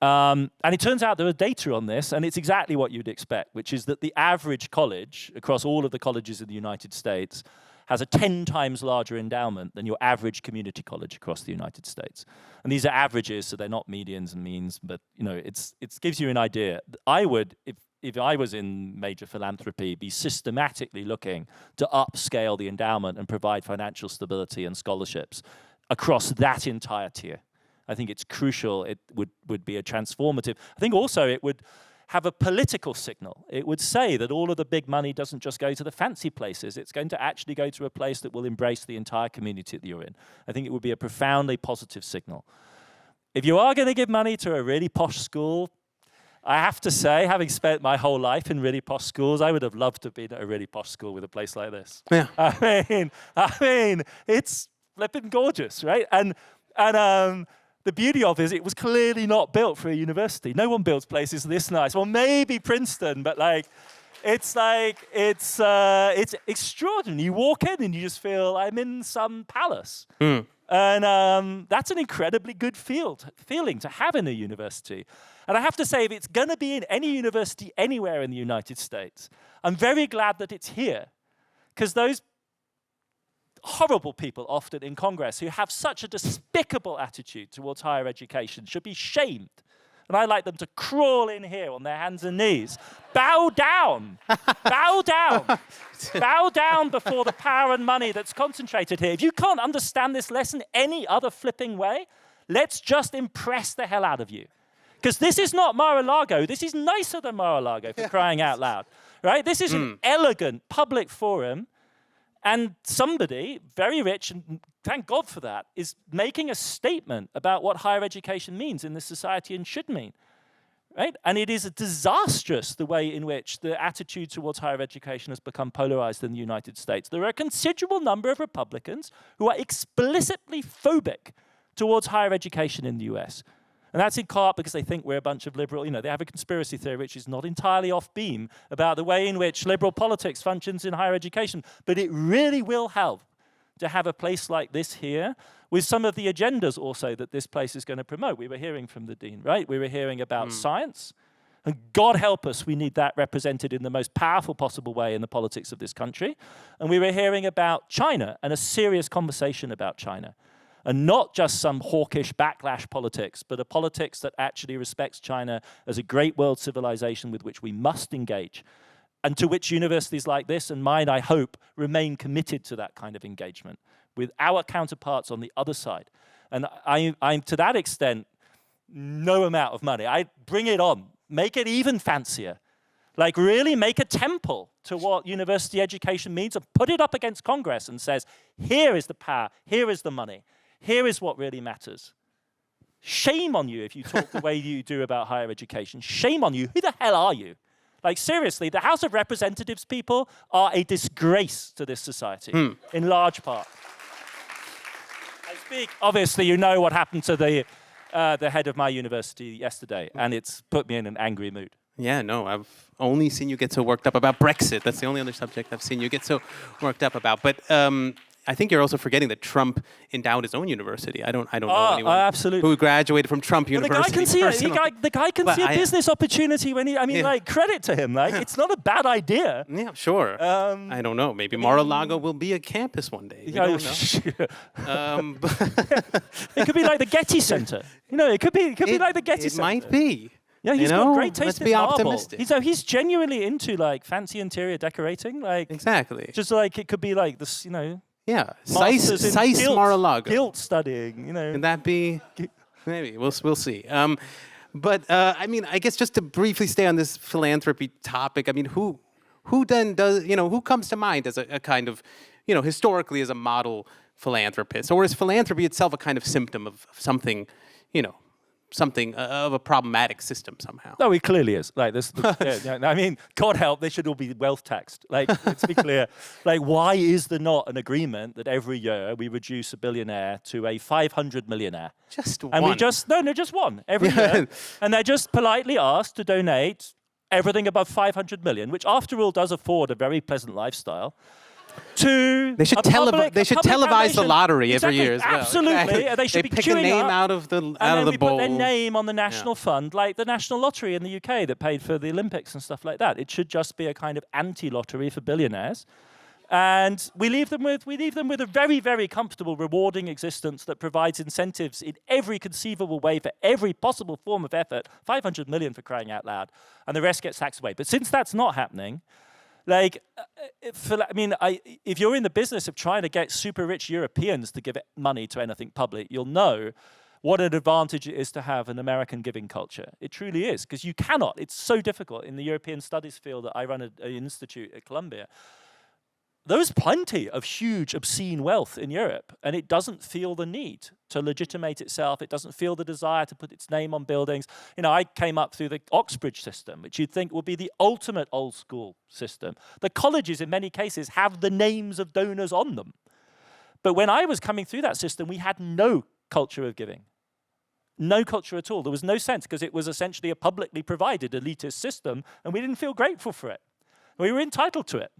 And it turns out there are data on this, and it's exactly what you'd expect, which is that the average college across all of the colleges in the United States has a 10 times larger endowment than your average community college across the United States. And these are averages, so they're not medians and means, but you know, it gives you an idea. I would, if I was in major philanthropy, be systematically looking to upscale the endowment and provide financial stability and scholarships across that entire tier. I think it's crucial. It would be a transformative. I think also it would have a political signal. It would say that all of the big money doesn't just go to the fancy places. It's going to actually go to a place that will embrace the entire community that you're in. I think it would be a profoundly positive signal. If you are going to give money to a really posh school, I have to say, having spent my whole life in really posh schools, I would have loved to have been at a really posh school with a place like this. Yeah. I mean, it's flipping gorgeous, right? And the beauty of it is it was clearly not built for a university. No one builds places this nice. Well, maybe Princeton, but it's extraordinary. You walk in and you just feel I'm in some palace. And that's an incredibly good feeling to have in a university. And I have to say, if it's going to be in any university anywhere in the United States, I'm very glad that it's here. Because those horrible people often in Congress who have such a despicable attitude towards higher education should be shamed. And I like them to crawl in here on their hands and knees. Bow down. Bow down. Bow down before the power and money that's concentrated here. If you can't understand this lesson any other flipping way, let's just impress the hell out of you. Because this is not Mar-a-Lago. This is nicer than Mar-a-Lago, for crying out loud. Right? This is an elegant public forum. And somebody, very rich, and thank God for that, is making a statement about what higher education means in this society and should mean. Right? And it is disastrous the way in which the attitude towards higher education has become polarized in the United States. There are a considerable number of Republicans who are explicitly phobic towards higher education in the US. And that's in part because they think we're a bunch of liberal, they have a conspiracy theory which is not entirely off beam about the way in which liberal politics functions in higher education. But it really will help to have a place like this here with some of the agendas also that this place is going to promote. We were hearing from the dean, right? We were hearing about science. And God help us, we need that represented in the most powerful possible way in the politics of this country. And we were hearing about China and a serious conversation about China. And not just some hawkish backlash politics, but a politics that actually respects China as a great world civilization with which we must engage, and to which universities like this and mine, I hope, remain committed to that kind of engagement with our counterparts on the other side. And I'm to that extent, no amount of money. I bring it on, make it even fancier. Like really make a temple to what university education means and put it up against Congress and says, here is the power, here is the money. Here is what really matters. Shame on you if you talk the way you do about higher education. Shame on you. Who the hell are you? Like, seriously, the House of Representatives people are a disgrace to this society, in large part. I speak, obviously, you know what happened to the head of my university yesterday, and it's put me in an angry mood. Yeah, no, I've only seen you get so worked up about Brexit. That's the only other subject I've seen you get so worked up about. But I think you're also forgetting that Trump endowed his own university. I don't know anyone absolutely. who graduated from Trump University. The guy can see a business opportunity when credit to him. It's not a bad idea. Yeah, sure. I don't know. Maybe Mar-a-Lago will be a campus one day. We don't know. It could be like the Getty Center. It could be like the Getty Center. It might be. Yeah, he's got great taste in marble. Optimistic. He's genuinely into fancy interior decorating. Exactly. Just it could be like this, Yeah, SAIS Mar-a-Lago. Guilt studying, Can that be? Maybe we'll see. But I guess just to briefly stay on this philanthropy topic. Who then does who comes to mind as a kind of historically as a model philanthropist, or is philanthropy itself a kind of symptom of something something of a problematic system somehow? No, it clearly is. God help, they should all be wealth taxed. Let's be clear. Why is there not an agreement that every year we reduce a billionaire to a 500 millionaire? Just one. And just one every year. And they're just politely asked to donate everything above 500 million, which after all does afford a very pleasant lifestyle. They should televise the lottery every year as well. Absolutely. They should be pick queuing a name up, out of the bowl. And then we put their name on the national fund, like the national lottery in the UK that paid for the Olympics and stuff like that. It should just be a kind of anti-lottery for billionaires. And we leave them with a very, very comfortable, rewarding existence that provides incentives in every conceivable way for every possible form of effort. 500 million for crying out loud. And the rest gets taxed away. But since that's not happening, if you're in the business of trying to get super rich Europeans to give money to anything public, you'll know what an advantage it is to have an American giving culture. It truly is, because you cannot. It's so difficult in the European studies field that I run an institute at Columbia. There's plenty of huge, obscene wealth in Europe, and it doesn't feel the need to legitimate itself. It doesn't feel the desire to put its name on buildings. You know, I came up through the Oxbridge system, which you'd think would be the ultimate old school system. The colleges, in many cases, have the names of donors on them. But when I was coming through that system, we had no culture of giving. No culture at all. There was no sense, because it was essentially a publicly provided elitist system, and we didn't feel grateful for it. We were entitled to it.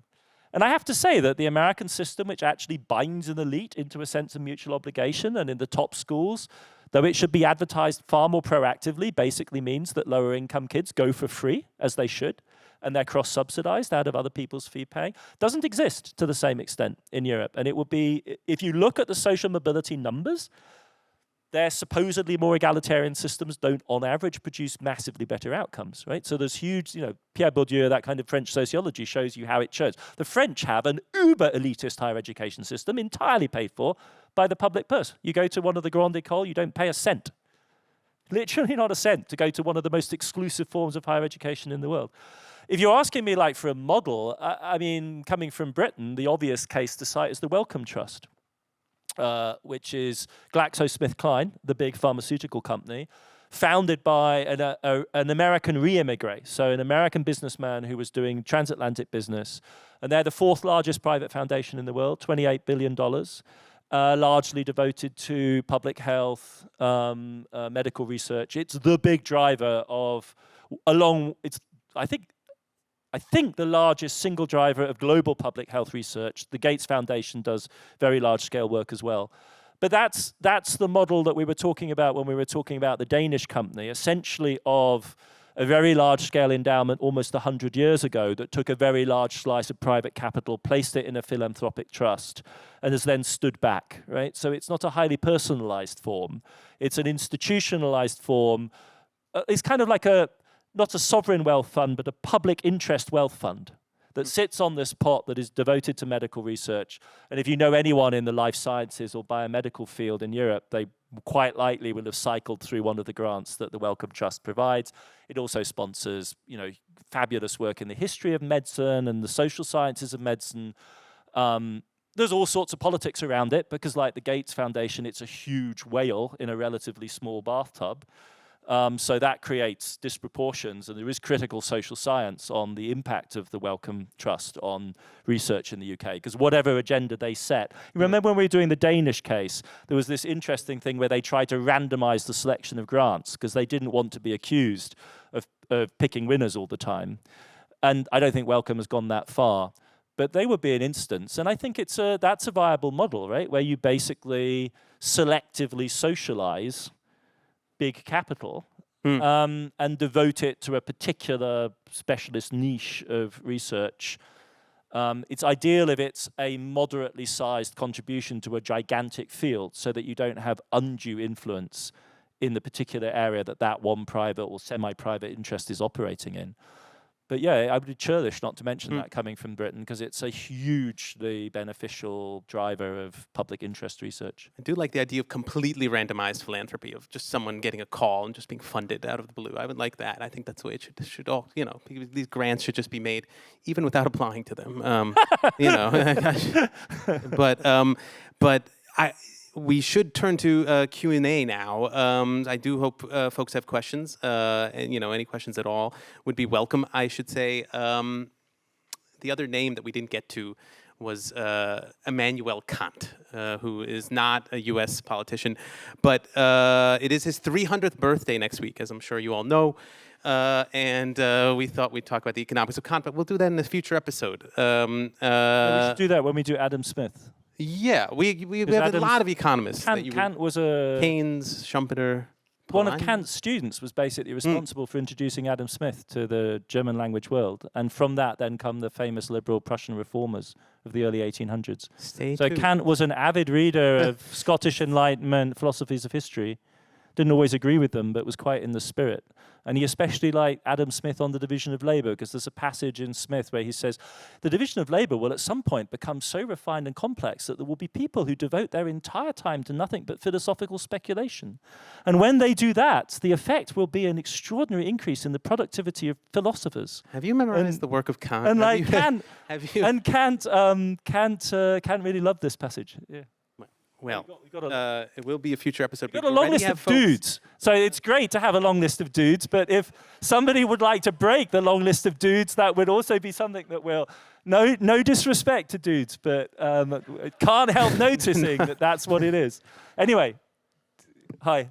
And I have to say that the American system, which actually binds an elite into a sense of mutual obligation, and in the top schools, though it should be advertised far more proactively, basically means that lower income kids go for free, as they should, and they're cross-subsidized out of other people's fee paying, doesn't exist to the same extent in Europe. And it would be, if you look at the social mobility numbers, their supposedly more egalitarian systems don't, on average, produce massively better outcomes, right? So there's huge, you know, Pierre Bourdieu, that kind of French sociology shows you how it shows. The French have an uber elitist higher education system entirely paid for by the public purse. You go to one of the Grande Écoles, you don't pay a cent. Literally not a cent to go to one of the most exclusive forms of higher education in the world. If you're asking me like for a model, I mean, coming from Britain, the obvious case to cite is the Wellcome Trust. Which is GlaxoSmithKline, the big pharmaceutical company, founded by an American re-immigrant, so an American businessman who was doing transatlantic business. And they're the fourth largest private foundation in the world, $28 billion, largely devoted to public health, medical research. It's the big driver of, I think the largest single driver of global public health research. The Gates Foundation does very large-scale work as well. But that's the model that we were talking about when we were talking about the Danish company, essentially of a very large-scale endowment almost 100 years ago that took a very large slice of private capital, placed it in a philanthropic trust, and has then stood back, right? So it's not a highly personalized form. It's an institutionalized form. It's kind of like not a sovereign wealth fund, but a public interest wealth fund that sits on this pot that is devoted to medical research. And if you know anyone in the life sciences or biomedical field in Europe, they quite likely will have cycled through one of the grants that the Wellcome Trust provides. It also sponsors, you know, fabulous work in the history of medicine and the social sciences of medicine. There's all sorts of politics around it, because like the Gates Foundation, it's a huge whale in a relatively small bathtub. So that creates disproportions, and there is critical social science on the impact of the Wellcome Trust on research in the UK, because whatever agenda they set. You remember when we were doing the Danish case, there was this interesting thing where they tried to randomize the selection of grants because they didn't want to be accused of picking winners all the time. And I don't think Wellcome has gone that far. But they would be an instance, and I think that's a viable model, right, where you basically selectively socialize big capital and devote it to a particular specialist niche of research. It's ideal if it's a moderately sized contribution to a gigantic field, so that you don't have undue influence in the particular area that one private or semi-private interest is operating in. But yeah, I would be churlish not to mention that coming from Britain, because it's a hugely beneficial driver of public interest research. I do like the idea of completely randomized philanthropy, of just someone getting a call and just being funded out of the blue. I would like that. I think that's the way it should all, you know, these grants should just be made even without applying to them. You know, but we should turn to Q&A now. I do hope folks have questions, and you know, any questions at all would be welcome. I should say the other name that we didn't get to was Immanuel Kant, who is not a U.S. politician, but it is his 300th birthday next week, as I'm sure you all know. And we thought we'd talk about the economics of Kant, but we'll do that in a future episode. We should do that when we do Adam Smith. Yeah, we have a lot of economists. Kant was Keynes, Schumpeter. One of Kant's students was basically responsible for introducing Adam Smith to the German language world. And from that then come the famous liberal Prussian reformers of the early 1800s. So Kant was an avid reader of Scottish Enlightenment, philosophies of history. Didn't always agree with them, but was quite in the spirit. And he especially liked Adam Smith on the division of labor, because there's a passage in Smith where he says, the division of labor will at some point become so refined and complex that there will be people who devote their entire time to nothing but philosophical speculation. And when they do that, the effect will be an extraordinary increase in the productivity of philosophers. Have you memorized the work of Kant? And like Kant, Kant really loved this passage. Yeah. Well, it will be a future episode. We've got a long list of dudes. So it's great to have a long list of dudes, but if somebody would like to break the long list of dudes, that would also be something that will, no disrespect to dudes, but can't help noticing that that's what it is. Anyway, hi.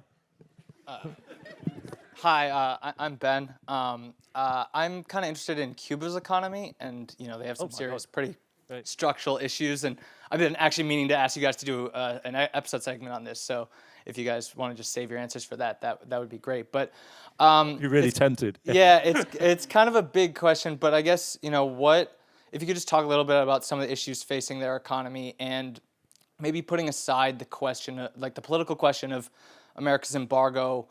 Hi, I'm Ben. I'm kind of interested in Cuba's economy, and they have some serious, pretty structural issues, and I've been actually meaning to ask you guys to do an episode segment on this. So if you guys want to just save your answers for that would be great. But you're really tempted. Yeah, it's kind of a big question, but I guess what if you could just talk a little bit about some of the issues facing their economy, and maybe putting aside the question, like the political question of America's embargo.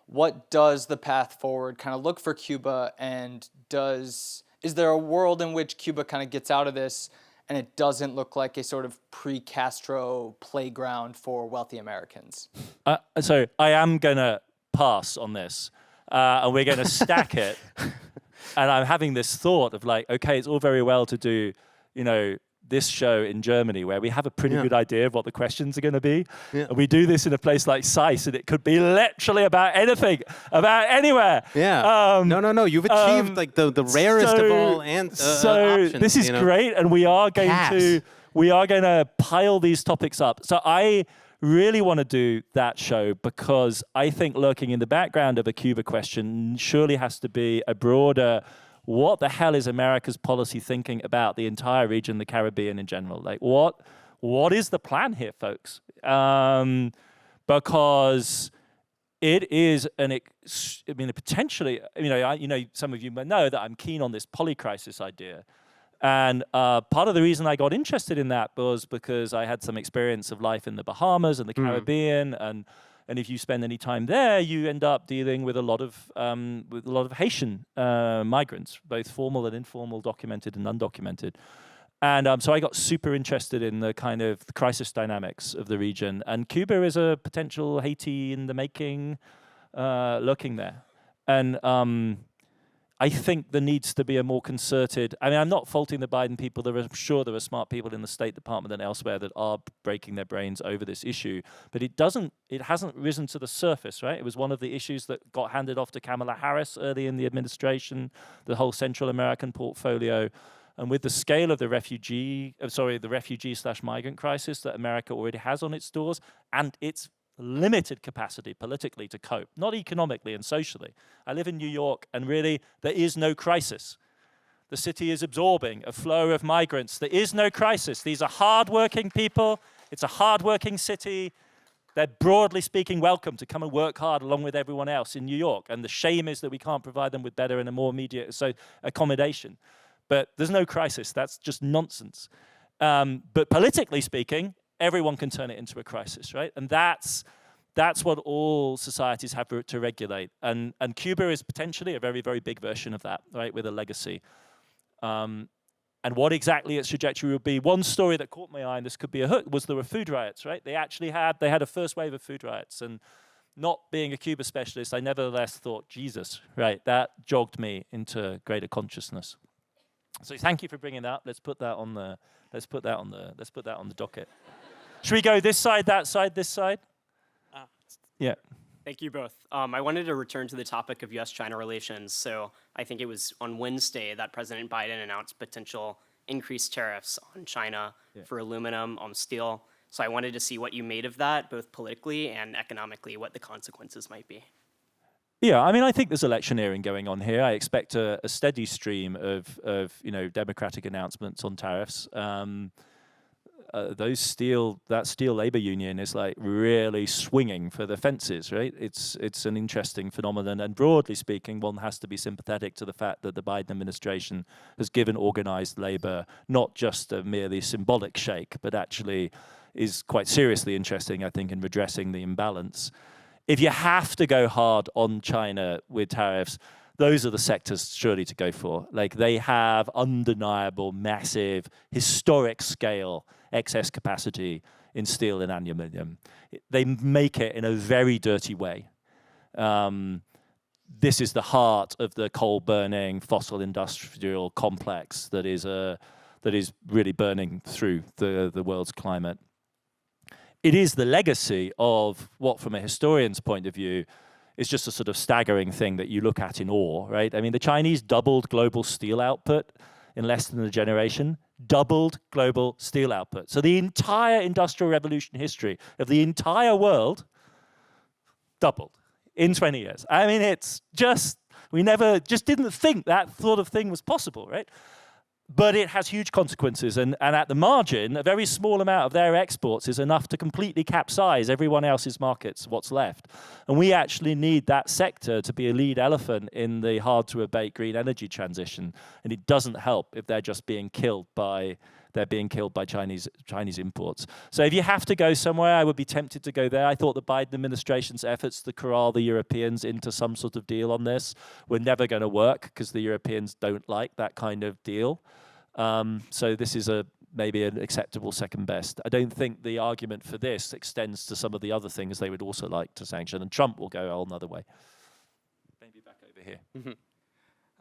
What does the path forward kind of look for Cuba, and is there a world in which Cuba kind of gets out of this and it doesn't look like a sort of pre-Castro playground for wealthy Americans? So I am going to pass on this, and we're going to stack it. And I'm having this thought of like, okay, it's all very well to do, this show in Germany where we have a pretty good idea of what the questions are going to be. Yeah. And we do this in a place like SAIS, and it could be literally about anything, about anywhere. Yeah. No. You've achieved like the rarest of all options. This is great, and we are going to pile these topics up. So I really want to do that show because I think lurking in the background of a Cuba question surely has to be a broader, what the hell is America's policy thinking about the entire region, the Caribbean in general? Like, what is the plan here, folks? Because it is potentially, some of you may know that I'm keen on this polycrisis idea. And part of the reason I got interested in that was because I had some experience of life in the Bahamas and the Caribbean, and if you spend any time there, you end up dealing with a lot of Haitian migrants, both formal and informal, documented and undocumented. And so I got super interested in the kind of crisis dynamics of the region. And Cuba is a potential Haiti in the making, looking there. And I think there needs to be a more concerted. I'm not faulting the Biden people. I'm sure there are smart people in the State Department and elsewhere that are breaking their brains over this issue. But it hasn't risen to the surface, right? It was one of the issues that got handed off to Kamala Harris early in the administration, the whole Central American portfolio. And with the scale of the refugee/migrant crisis that America already has on its doors, and its limited capacity politically to cope, not economically and socially. I live in New York, and really, there is no crisis. The city is absorbing a flow of migrants. There is no crisis. These are hardworking people. It's a hardworking city. They're broadly speaking welcome to come and work hard along with everyone else in New York. And the shame is that we can't provide them with better and a more immediate accommodation. But there's no crisis. That's just nonsense. But politically speaking, everyone can turn it into a crisis, right? And that's what all societies have to regulate. And Cuba is potentially a very, very big version of that, right, with a legacy. And what exactly its trajectory would be. One story that caught my eye, and this could be a hook, was there were food riots, right? They had a first wave of food riots. And not being a Cuba specialist, I nevertheless thought, Jesus, right, that jogged me into greater consciousness. So thank you for bringing that. Let's put that on the docket. Should we go this side, that side, this side? Yeah. Thank you both. I wanted to return to the topic of U.S.-China relations. So I think it was on Wednesday that President Biden announced potential increased tariffs on China for aluminum, steel. So I wanted to see what you made of that, both politically and economically, what the consequences might be. Yeah, I think there's electioneering going on here. I expect a steady stream of Democratic announcements on tariffs. That steel labor union is like really swinging for the fences, right? It's an interesting phenomenon, and broadly speaking, one has to be sympathetic to the fact that the Biden administration has given organized labor not just a merely symbolic shake, but actually is quite seriously interesting, I think, in redressing the imbalance. if you have to go hard on China with tariffs, those are the sectors surely to go for. Like, they have undeniable, massive, historic scale excess capacity in steel and aluminium. They make it in a very dirty way. This is the heart of the coal-burning fossil industrial complex that is really burning through the world's climate. It is the legacy of what, from a historian's point of view, is just a sort of staggering thing that you look at in awe, right? I mean, the Chinese doubled global steel output in less than a generation, doubled global steel output. So the entire industrial revolution history of the entire world doubled in 20 years. I mean, it's just, we never, just didn't think that sort of thing was possible, right? But it has huge consequences, and at the margin, a very small amount of their exports is enough to completely capsize everyone else's markets, what's left. And we actually need that sector to be a lead elephant in the hard-to-abate green energy transition. And it doesn't help if they're just being killed by Chinese imports. So if you have to go somewhere, I would be tempted to go there. I thought the Biden administration's efforts to corral the Europeans into some sort of deal on this were never going to work, because the Europeans don't like that kind of deal. So this is maybe an acceptable second best. I don't think the argument for this extends to some of the other things they would also like to sanction, and Trump will go a whole nother way. Maybe back over here.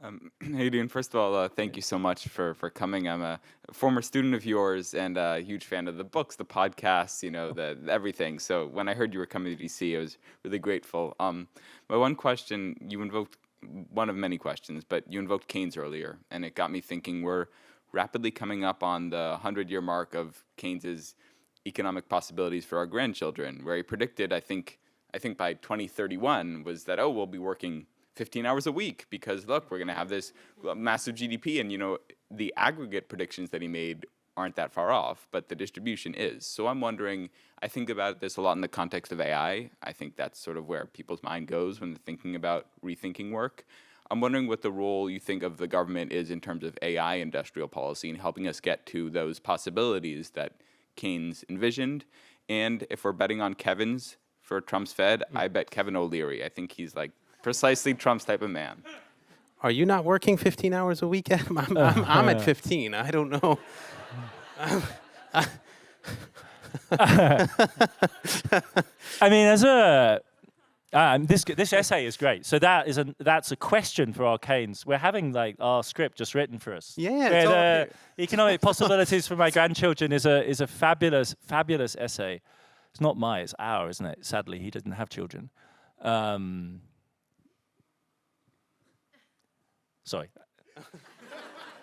How you doing? First of all, thank you so much for coming. I'm a former student of yours and a huge fan of the books, the podcasts, everything. So when I heard you were coming to DC, I was really grateful. My one question, you invoked one of many questions, but you invoked Keynes earlier, and it got me thinking we're rapidly coming up on the 100-year mark of Keynes's economic possibilities for our grandchildren, where he predicted, I think by 2031, was that, we'll be working 15 hours a week because, look, we're going to have this massive GDP. And, the aggregate predictions that he made aren't that far off, but the distribution is. So I'm wondering, I think about this a lot in the context of AI. I think that's sort of where people's mind goes when they're thinking about rethinking work. I'm wondering what the role you think of the government is in terms of AI industrial policy and helping us get to those possibilities that Keynes envisioned. And if we're betting on Kevin's for Trump's Fed, I bet Kevin O'Leary. I think he's like precisely Trump's type of man. Are you not working 15 hours a week? I'm at 15. I don't know. I mean, this essay is great. So that's a question for our Keynes. We're having our script just written for us. Yeah, economic possibilities for my grandchildren is a fabulous essay. It's not it's our, isn't it? Sadly, he didn't have children. Sorry.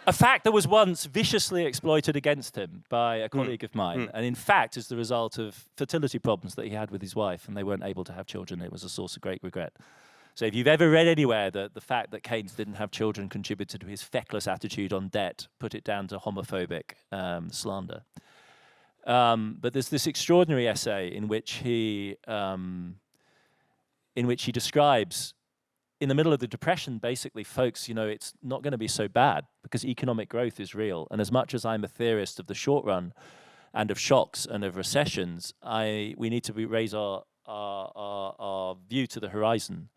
A fact that was once viciously exploited against him by a colleague of mine, and in fact is the result of fertility problems that he had with his wife, and they weren't able to have children. It was a source of great regret. So if you've ever read anywhere that the fact that Keynes didn't have children contributed to his feckless attitude on debt, put it down to homophobic slander. But there's this extraordinary essay in which he describes, in the middle of the Depression, basically, folks, it's not going to be so bad because economic growth is real. And as much as I'm a theorist of the short run and of shocks and of recessions, we need to raise our view to the horizon.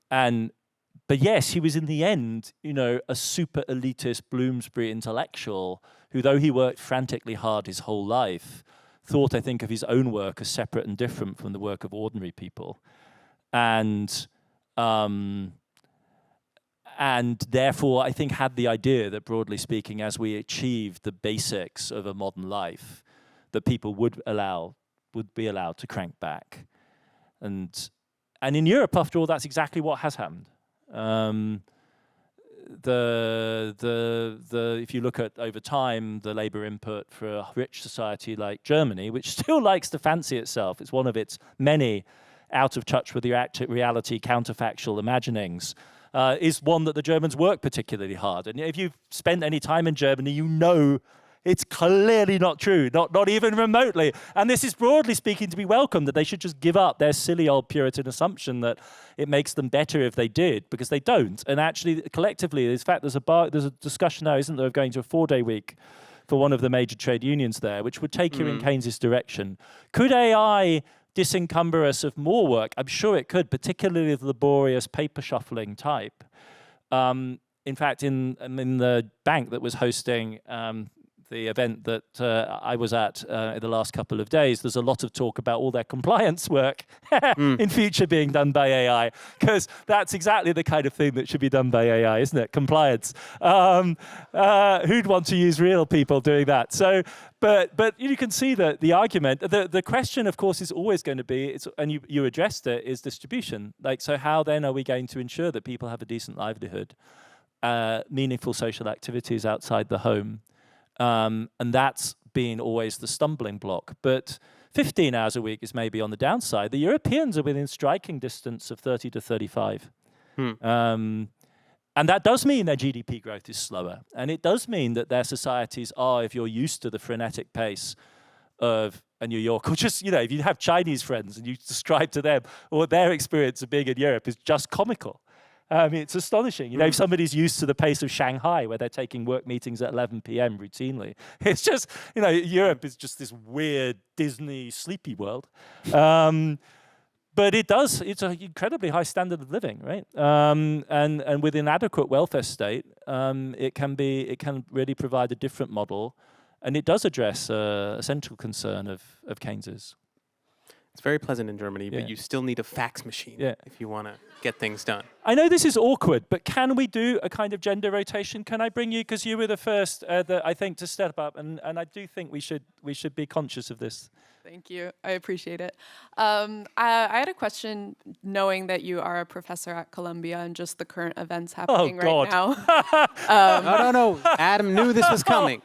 But yes, he was in the end, a super elitist Bloomsbury intellectual who, though he worked frantically hard his whole life, thought, I think, of his own work as separate and different from the work of ordinary people. And therefore, I think, had the idea that, broadly speaking, as we achieved the basics of a modern life, that people would be allowed to crank back. And in Europe, after all, that's exactly what has happened. If you look at, over time, the labor input for a rich society like Germany, which still likes to fancy itself, it's one of its many out of touch with the reality, counterfactual imaginings, is one that the Germans work particularly hard. And if you've spent any time in Germany, you know it's clearly not true, not even remotely. And this is, broadly speaking, to be welcomed, that they should just give up their silly old Puritan assumption that it makes them better if they did, because they don't. And actually, collectively, in fact, there's a discussion now, isn't there, of going to a 4-day week for one of the major trade unions there, which would take you in Keynes's direction. Could AI disencumber us of more work? I'm sure it could, particularly the laborious paper shuffling type. In fact, in the bank that was hosting the event that I was at in the last couple of days, there's a lot of talk about all their compliance work in future being done by AI, because that's exactly the kind of thing that should be done by AI, isn't it? Compliance. Who'd want to use real people doing that? So, but you can see that the argument, the question, of course, is always going to be, and you addressed it, is distribution. Like, so how then are we going to ensure that people have a decent livelihood, meaningful social activities outside the home? And that's been always the stumbling block. But 15 hours a week is maybe on the downside. The Europeans are within striking distance of 30 to 35. And that does mean their GDP growth is slower. And it does mean that their societies are, if you're used to the frenetic pace of New York, or just, you know, if you have Chinese friends and you describe to them what their experience of being in Europe is just comical. It's astonishing. You know, if somebody's used to the pace of Shanghai, where they're taking work meetings at 11 p.m. routinely, it's just, you know, Europe is just this weird Disney sleepy world. But it's an incredibly high standard of living, right? And with an adequate welfare state, it can really provide a different model, and it does address a central concern of Keynes's. It's very pleasant in Germany, Yeah. but you still need a fax machine if you want to get things done. I know this is awkward, but can we do a kind of gender rotation? Can I bring you, because you were the first, I think, to step up, and I do think we should be conscious of this. Thank you. I appreciate it. I had a question, knowing that you are a professor at Columbia and just the current events happening right now. No. Adam knew this was coming.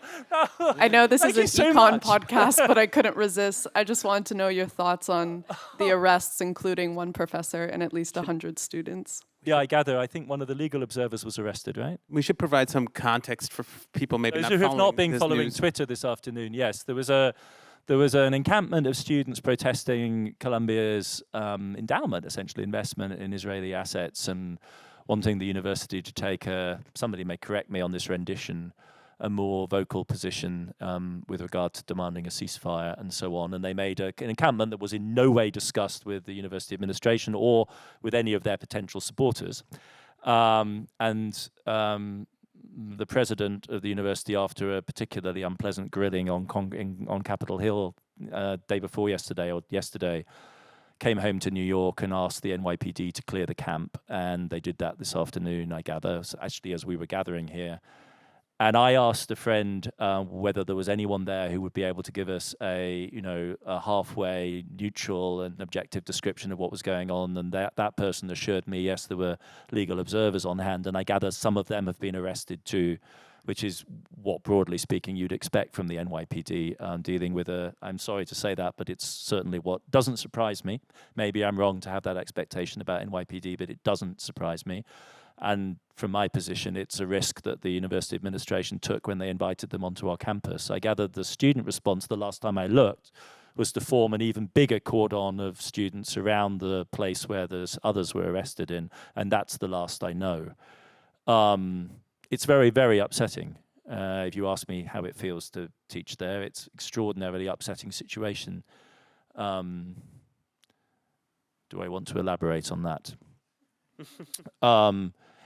I know this Thank is you an so econ much. podcast, but I couldn't resist. I just wanted to know your thoughts on the arrests, including one professor and at least 100 students. Yeah, I gather. I think one of the legal observers was arrested, right? We should provide some context for people maybe Those not who have following not been this following news. Twitter this afternoon, yes, there was an encampment of students protesting Columbia's endowment, essentially investment in Israeli assets, and wanting the university to take somebody may correct me on this rendition, a more vocal position with regard to demanding a ceasefire and so on. And they made an encampment that was in no way discussed with the university administration or with any of their potential supporters. The president of the university, after a particularly unpleasant grilling on Capitol Hill day before yesterday, came home to New York and asked the NYPD to clear the camp, and they did that this afternoon, I gather, actually as we were gathering here. And I asked a friend whether there was anyone there who would be able to give us a halfway neutral and objective description of what was going on, and that person assured me, yes, there were legal observers on hand, and I gather some of them have been arrested too, which is what, broadly speaking, you'd expect from the NYPD dealing with I'm sorry to say that, but it's certainly what doesn't surprise me. Maybe I'm wrong to have that expectation about NYPD, but it doesn't surprise me. And from my position, it's a risk that the university administration took when they invited them onto our campus. I gathered the student response the last time I looked was to form an even bigger cordon of students around the place where there's others were arrested in, and that's the last I know. It's very, very upsetting. If you ask me how it feels to teach there, it's extraordinarily upsetting situation. Do I want to elaborate on that?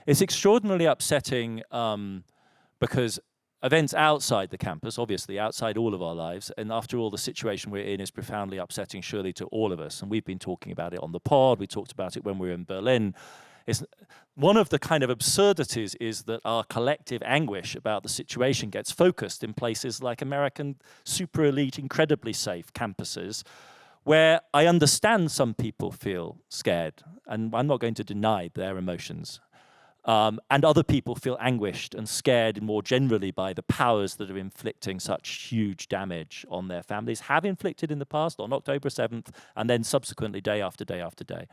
It's extraordinarily upsetting because events outside the campus, obviously outside all of our lives, and after all, the situation we're in is profoundly upsetting, surely, to all of us. And we've been talking about it on the pod. We talked about it when we were in Berlin. One of the kind of absurdities is that our collective anguish about the situation gets focused in places like American super elite, incredibly safe campuses, where I understand some people feel scared, and I'm not going to deny their emotions. And other people feel anguished and scared more generally by the powers that are inflicting such huge damage on their families, have inflicted in the past, on October 7th, and then subsequently day after day after day.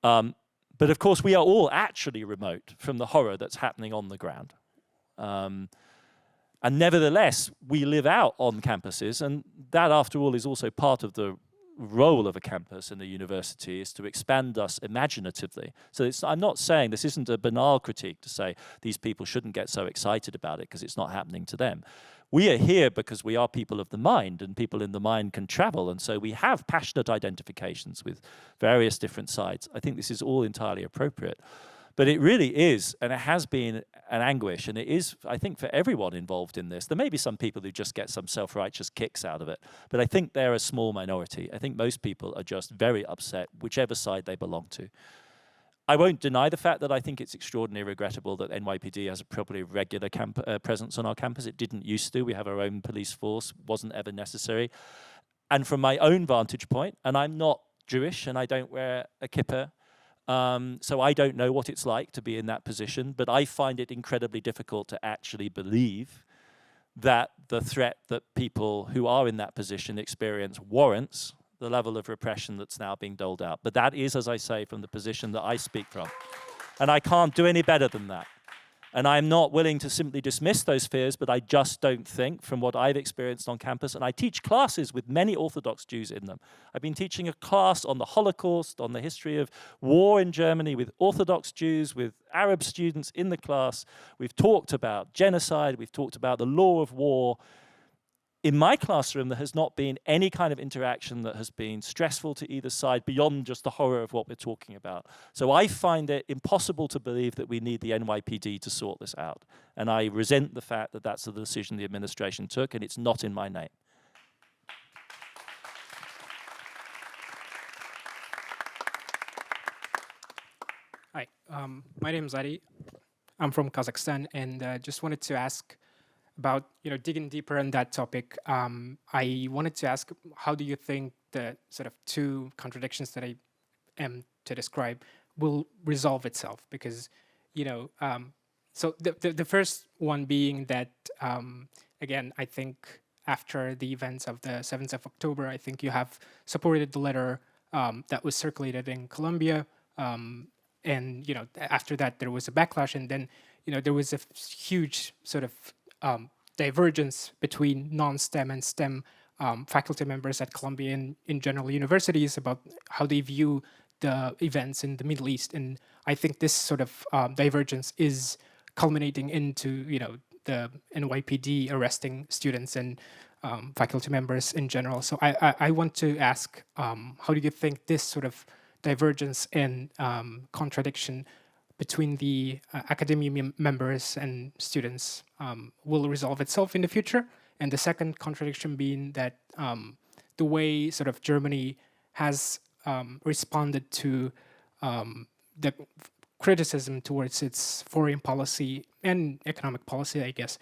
But of course, we are all actually remote from the horror that's happening on the ground. And nevertheless, we live out on campuses, and that, after all, is also part of the role of a campus and a university is to expand us imaginatively. So I'm not saying, this isn't a banal critique to say these people shouldn't get so excited about it because it's not happening to them. We are here because we are people of the mind, and people in the mind can travel, and so we have passionate identifications with various different sides. I think this is all entirely appropriate. But it really is, and it has been an anguish, and it is, I think, for everyone involved in this. There may be some people who just get some self-righteous kicks out of it, but I think they're a small minority. I think most people are just very upset, whichever side they belong to. I won't deny the fact that I think it's extraordinarily regrettable that NYPD has a probably regular presence on our campus. It didn't used to. We have our own police force. Wasn't ever necessary. And from my own vantage point, and I'm not Jewish and I don't wear a kippah, so I don't know what it's like to be in that position, but I find it incredibly difficult to actually believe that the threat that people who are in that position experience warrants the level of repression that's now being doled out. But that is, as I say, from the position that I speak from. And I can't do any better than that. And I'm not willing to simply dismiss those fears, but I just don't think, from what I've experienced on campus, and I teach classes with many Orthodox Jews in them. I've been teaching a class on the Holocaust, on the history of war in Germany with Orthodox Jews, with Arab students in the class. We've talked about genocide, we've talked about the law of war. In my classroom, there has not been any kind of interaction that has been stressful to either side beyond just the horror of what we're talking about. So I find it impossible to believe that we need the NYPD to sort this out. And I resent the fact that that's the decision the administration took, and it's not in my name. Hi, my name is Adi. I'm from Kazakhstan, and just wanted to ask about, digging deeper on that topic. I wanted to ask, how do you think the sort of two contradictions that I am to describe will resolve itself? Because, so the first one being that, again, I think after the events of the 7th of October, I think you have supported the letter that was circulated in Colombia. And, after that, there was a backlash, and then, there was a huge sort of divergence between non-STEM and STEM faculty members at Columbia and in general universities about how they view the events in the Middle East. And I think this sort of divergence is culminating into, the NYPD arresting students and faculty members in general. So I want to ask, how do you think this sort of divergence and contradiction between the academia members and students will resolve itself in the future? And the second contradiction being that the way sort of Germany has responded to the criticism towards its foreign policy and economic policy, I guess,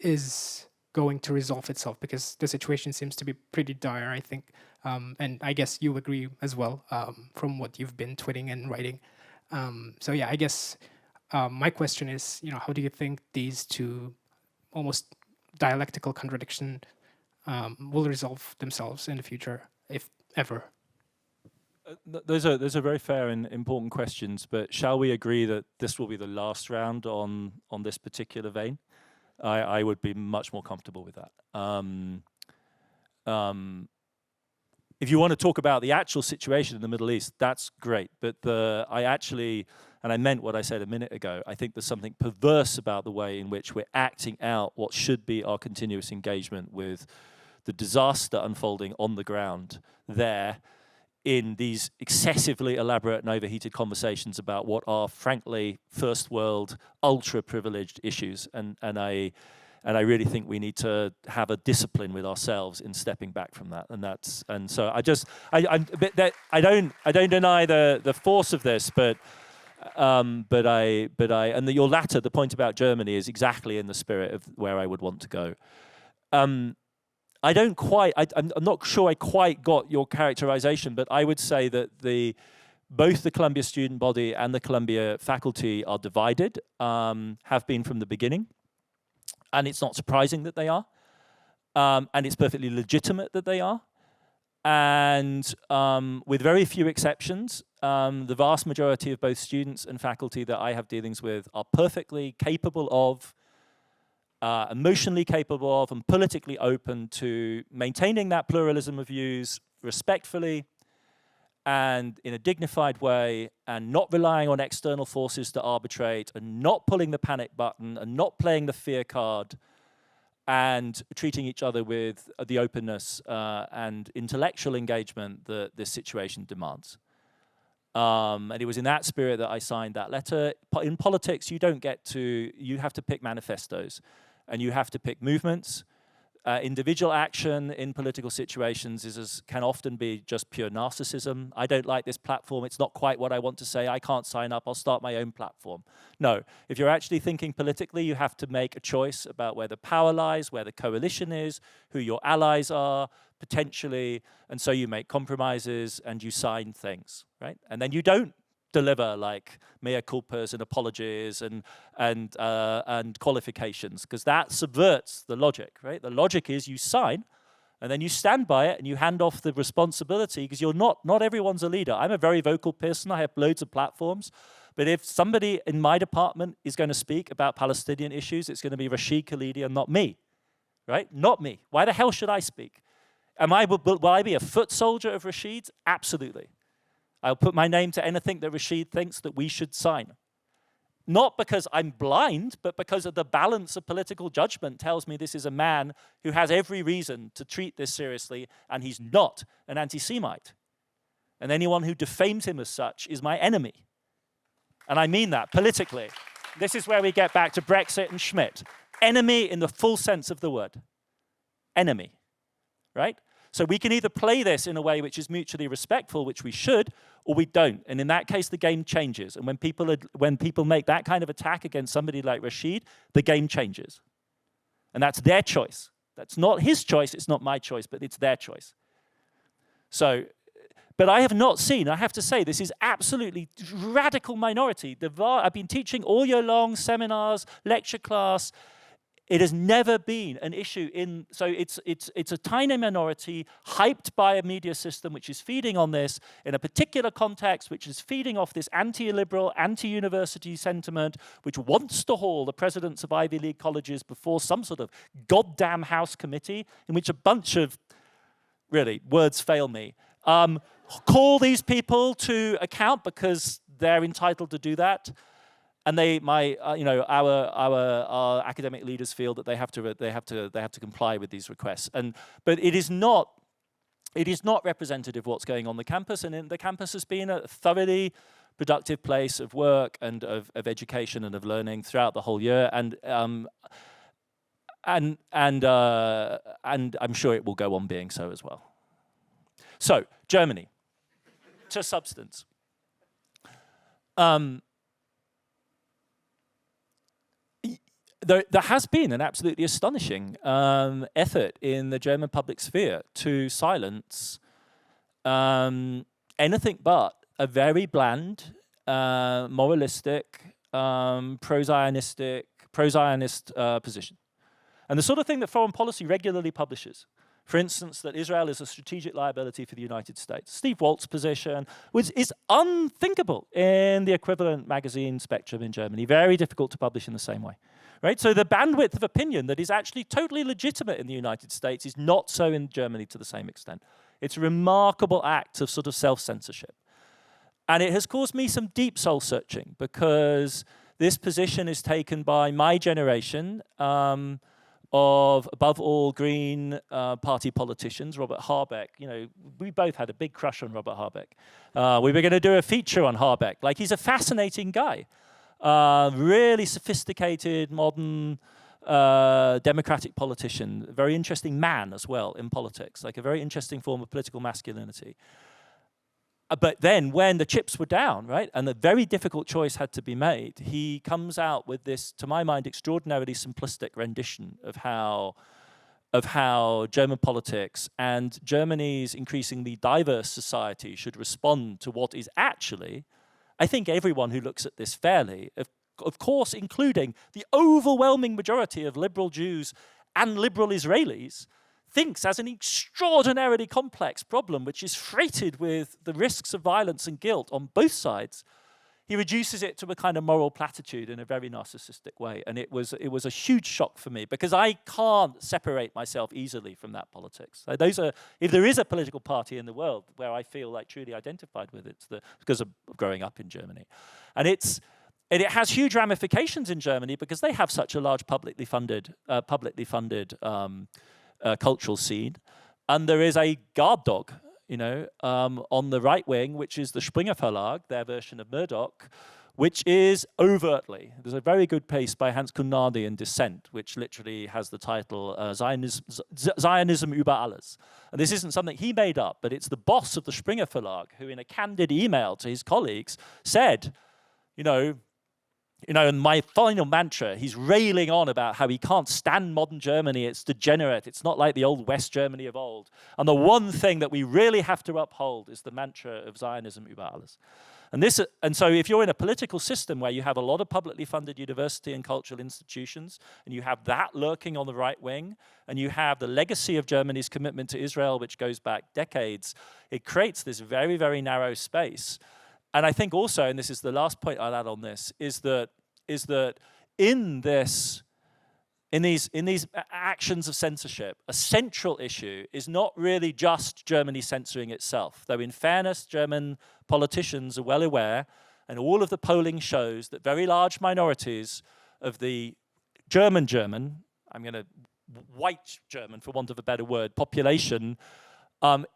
is going to resolve itself, because the situation seems to be pretty dire, I think. And I guess you agree as well from what you've been tweeting and writing. So yeah, I guess my question is, how do you think these two almost dialectical contradictions will resolve themselves in the future, if ever? Those are very fair and important questions, but shall we agree that this will be the last round on this particular vein? I would be much more comfortable with that. If you want to talk about the actual situation in the Middle East, that's great. But I meant what I said a minute ago, I think there's something perverse about the way in which we're acting out what should be our continuous engagement with the disaster unfolding on the ground there in these excessively elaborate and overheated conversations about what are, frankly, first world, ultra-privileged issues. And I really think we need to have a discipline with ourselves in stepping back from that. And so I don't deny the force of this, but your latter, the point about Germany, is exactly in the spirit of where I would want to go. I'm not sure I quite got your characterization, but I would say that both the Columbia student body and the Columbia faculty are divided, have been from the beginning. And it's not surprising that they are. And it's perfectly legitimate that they are. And with very few exceptions, the vast majority of both students and faculty that I have dealings with are perfectly capable of, emotionally capable of, and politically open to maintaining that pluralism of views respectfully and in a dignified way, and not relying on external forces to arbitrate, and not pulling the panic button, and not playing the fear card, and treating each other with the openness and intellectual engagement that this situation demands. And it was in that spirit that I signed that letter. In politics, you have to pick manifestos, and you have to pick movements. Individual action in political situations can often be just pure narcissism. I don't like this platform. It's not quite what I want to say. I can't sign up. I'll start my own platform. No, if you're actually thinking politically, you have to make a choice about where the power lies, where the coalition is, who your allies are, potentially, and so you make compromises and you sign things, right? And then you don't deliver like mea culpas and apologies and qualifications, because that subverts the logic, right? The logic is you sign and then you stand by it and you hand off the responsibility, because not everyone's a leader. I'm a very vocal person. I have loads of platforms. But if somebody in my department is going to speak about Palestinian issues, it's going to be Rashid Khalidi and not me, right? Not me. Why the hell should I speak? Will I be a foot soldier of Rashid's? Absolutely. I'll put my name to anything that Rashid thinks that we should sign. Not because I'm blind, but because of the balance of political judgment tells me this is a man who has every reason to treat this seriously, and he's not an anti-Semite. And anyone who defames him as such is my enemy. And I mean that politically. This is where we get back to Brexit and Schmidt. Enemy in the full sense of the word. Enemy, right? So we can either play this in a way which is mutually respectful, which we should, or we don't. And in that case, the game changes. And when people make that kind of attack against somebody like Rashid, the game changes. And that's their choice. That's not his choice, it's not my choice, but it's their choice. So, but I have not seen, I have to say, this is absolutely radical minority. I've been teaching all year long, seminars, lecture class. It has never been an issue so it's a tiny minority hyped by a media system which is feeding on this in a particular context, which is feeding off this anti-liberal, anti-university sentiment, which wants to haul the presidents of Ivy League colleges before some sort of goddamn House committee in which a bunch of, really, words fail me, call these people to account because they're entitled to do that. And our academic leaders feel that they have to comply with these requests. But it is not representative of what's going on the campus. And the campus has been a thoroughly productive place of work and of education and of learning throughout the whole year. And I'm sure it will go on being so as well. So Germany, to substance. There has been an absolutely astonishing effort in the German public sphere to silence anything but a very bland, moralistic, pro-Zionist position. And the sort of thing that foreign policy regularly publishes. For instance, that Israel is a strategic liability for the United States. Steve Walt's position is unthinkable in the equivalent magazine spectrum in Germany. Very difficult to publish in the same way. Right? So the bandwidth of opinion that is actually totally legitimate in the United States is not so in Germany to the same extent. It's a remarkable act of sort of self-censorship. And it has caused me some deep soul searching, because this position is taken by my generation of, above all, Green Party politicians. Robert Habeck, we both had a big crush on Robert Habeck. We were going to do a feature on Habeck. Like, he's a fascinating guy. Really sophisticated, modern, democratic politician. Very interesting man as well in politics, like a very interesting form of political masculinity. But then when the chips were down, right, and a very difficult choice had to be made, he comes out with this, to my mind, extraordinarily simplistic rendition of how German politics and Germany's increasingly diverse society should respond to what is actually, I think everyone who looks at this fairly, of course, including the overwhelming majority of liberal Jews and liberal Israelis, thinks as an extraordinarily complex problem, which is freighted with the risks of violence and guilt on both sides, he reduces it to a kind of moral platitude in a very narcissistic way. And it was a huge shock for me, because I can't separate myself easily from that politics. If there is a political party in the world where I feel like truly identified with, it's because of growing up in Germany. And it has huge ramifications in Germany because they have such a large publicly funded cultural scene. And there is a guard dog, on the right wing, which is the Springer Verlag, their version of Murdoch, which is overtly, there's a very good piece by Hans Kunadi in Dissent, which literally has the title Zionism über alles. And this isn't something he made up, but it's the boss of the Springer Verlag who, in a candid email to his colleagues, said, and my final mantra, he's railing on about how he can't stand modern Germany. It's degenerate. It's not like the old West Germany of old. And the one thing that we really have to uphold is the mantra of Zionism über alles. And so if you're in a political system where you have a lot of publicly funded university and cultural institutions, and you have that lurking on the right wing, and you have the legacy of Germany's commitment to Israel, which goes back decades, it creates this very, very narrow space. And I think also, and this is the last point I'll add on this, is that in these actions of censorship, a central issue is not really just Germany censoring itself. Though in fairness, German politicians are well aware, and all of the polling shows that very large minorities of the German, white German, for want of a better word, population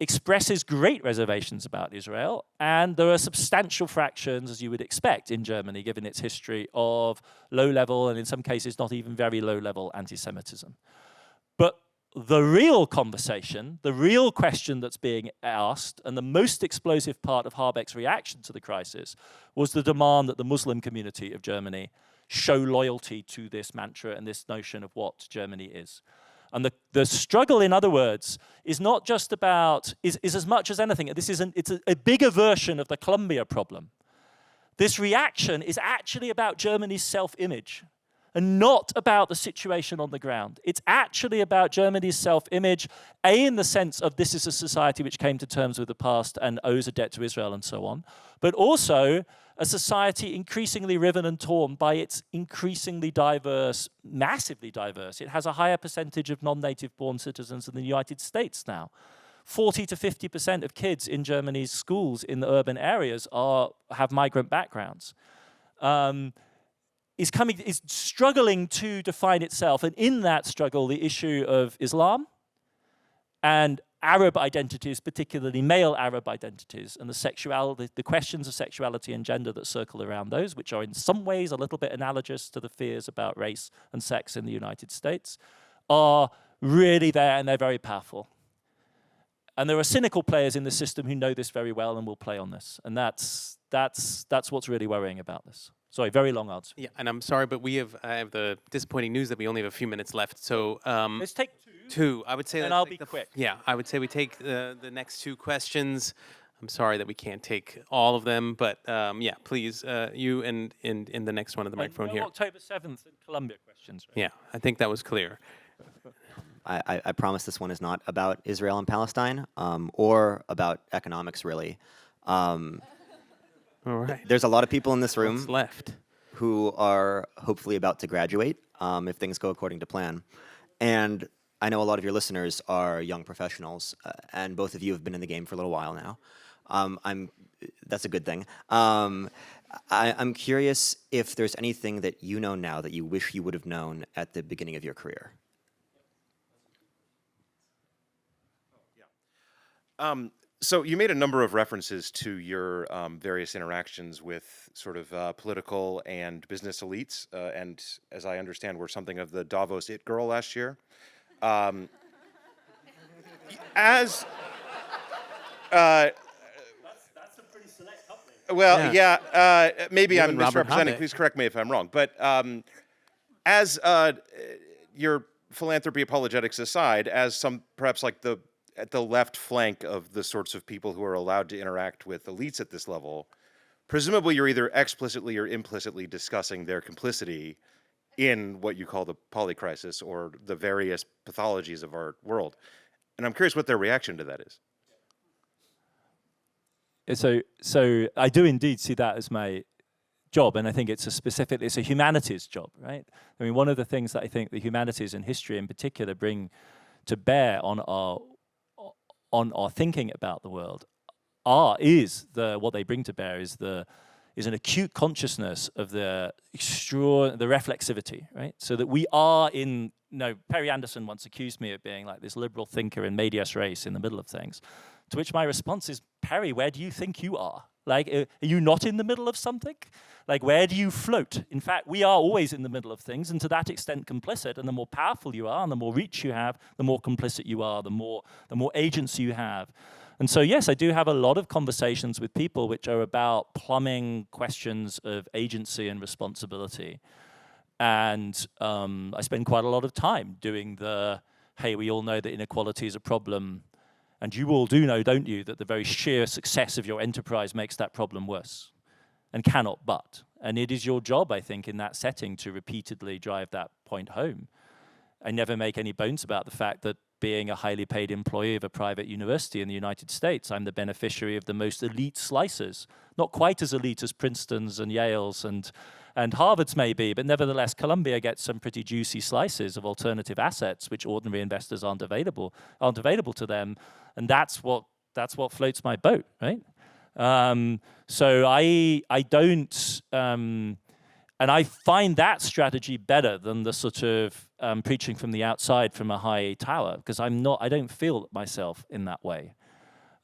expresses great reservations about Israel, and there are substantial fractions, as you would expect in Germany, given its history of low-level, and in some cases not even very low-level anti-Semitism. But the real conversation, the real question that's being asked, and the most explosive part of Habeck's reaction to the crisis, was the demand that the Muslim community of Germany show loyalty to this mantra and this notion of what Germany is. And the struggle, in other words, is not just about, is as much as anything, it's a bigger version of the Colombia problem. This reaction is actually about Germany's self-image and not about the situation on the ground. It's actually about Germany's self-image, in the sense of this is a society which came to terms with the past and owes a debt to Israel and so on, but also a society increasingly riven and torn by its increasingly diverse, massively diverse. It has a higher percentage of non-native born citizens in the United States now. 40 to 50% of kids in Germany's schools in the urban areas have migrant backgrounds. Is struggling to define itself, and in that struggle, the issue of Islam and Arab identities, particularly male Arab identities, and the questions of sexuality and gender that circle around those, which are in some ways a little bit analogous to the fears about race and sex in the United States, are really there, and they're very powerful. And there are cynical players in the system who know this very well and will play on this, and that's what's really worrying about this. Sorry, very long answer. Yeah, and I'm sorry, but I have the disappointing news that we only have a few minutes left. So let's take two. I would say, and I'll be quick. Yeah, I would say we take the next two questions. I'm sorry that we can't take all of them, but yeah, please, you and in the next one of the microphone no here. October 7th and Columbia questions. Right? Yeah, I think that was clear. I promise this one is not about Israel and Palestine, or about economics, really. All right. There's a lot of people in this room What's left? who are hopefully about to graduate, if things go according to plan. And I know a lot of your listeners are young professionals, and both of you have been in the game for a little while now. That's a good thing. I'm curious if there's anything that you know now that you wish you would have known at the beginning of your career. So you made a number of references to your various interactions with sort of political and business elites, and as I understand, were something of the Davos it girl last year. As that's a pretty select company. Well, yeah, maybe You I'm and Robert misrepresenting. Habeck. Please correct me if I'm wrong. But as your philanthropy apologetics aside, as some perhaps like at the left flank of the sorts of people who are allowed to interact with elites at this level, presumably you're either explicitly or implicitly discussing their complicity in what you call the polycrisis or the various pathologies of our world. And I'm curious what their reaction to that is. So I do indeed see that as my job, and I think it's a humanities job, right? I mean, one of the things that I think the humanities and history in particular bring to bear on our thinking about the world what they bring to bear is an acute consciousness of the reflexivity, right? So that we are Perry Anderson once accused me of being like this liberal thinker in medias res in the middle of things, to which my response is, Perry, where do you think you are? Like, are you not in the middle of something? Like, where do you float? In fact, we are always in the middle of things, and to that extent complicit, and the more powerful you are, and the more reach you have, the more complicit you are, the more agency you have. And so, yes, I do have a lot of conversations with people which are about plumbing questions of agency and responsibility. And I spend quite a lot of time doing hey, we all know that inequality is a problem. And you all do know, don't you, that the very sheer success of your enterprise makes that problem worse and cannot but. And it is your job, I think, in that setting to repeatedly drive that point home. I never make any bones about the fact that being a highly paid employee of a private university in the United States, I'm the beneficiary of the most elite slices. Not quite as elite as Princeton's and Yale's and Harvard's may be, but nevertheless, Columbia gets some pretty juicy slices of alternative assets which ordinary investors aren't available to them, and that's what floats my boat, right? So I don't, and I find that strategy better than the sort of preaching from the outside from a high tower, because I don't feel myself in that way.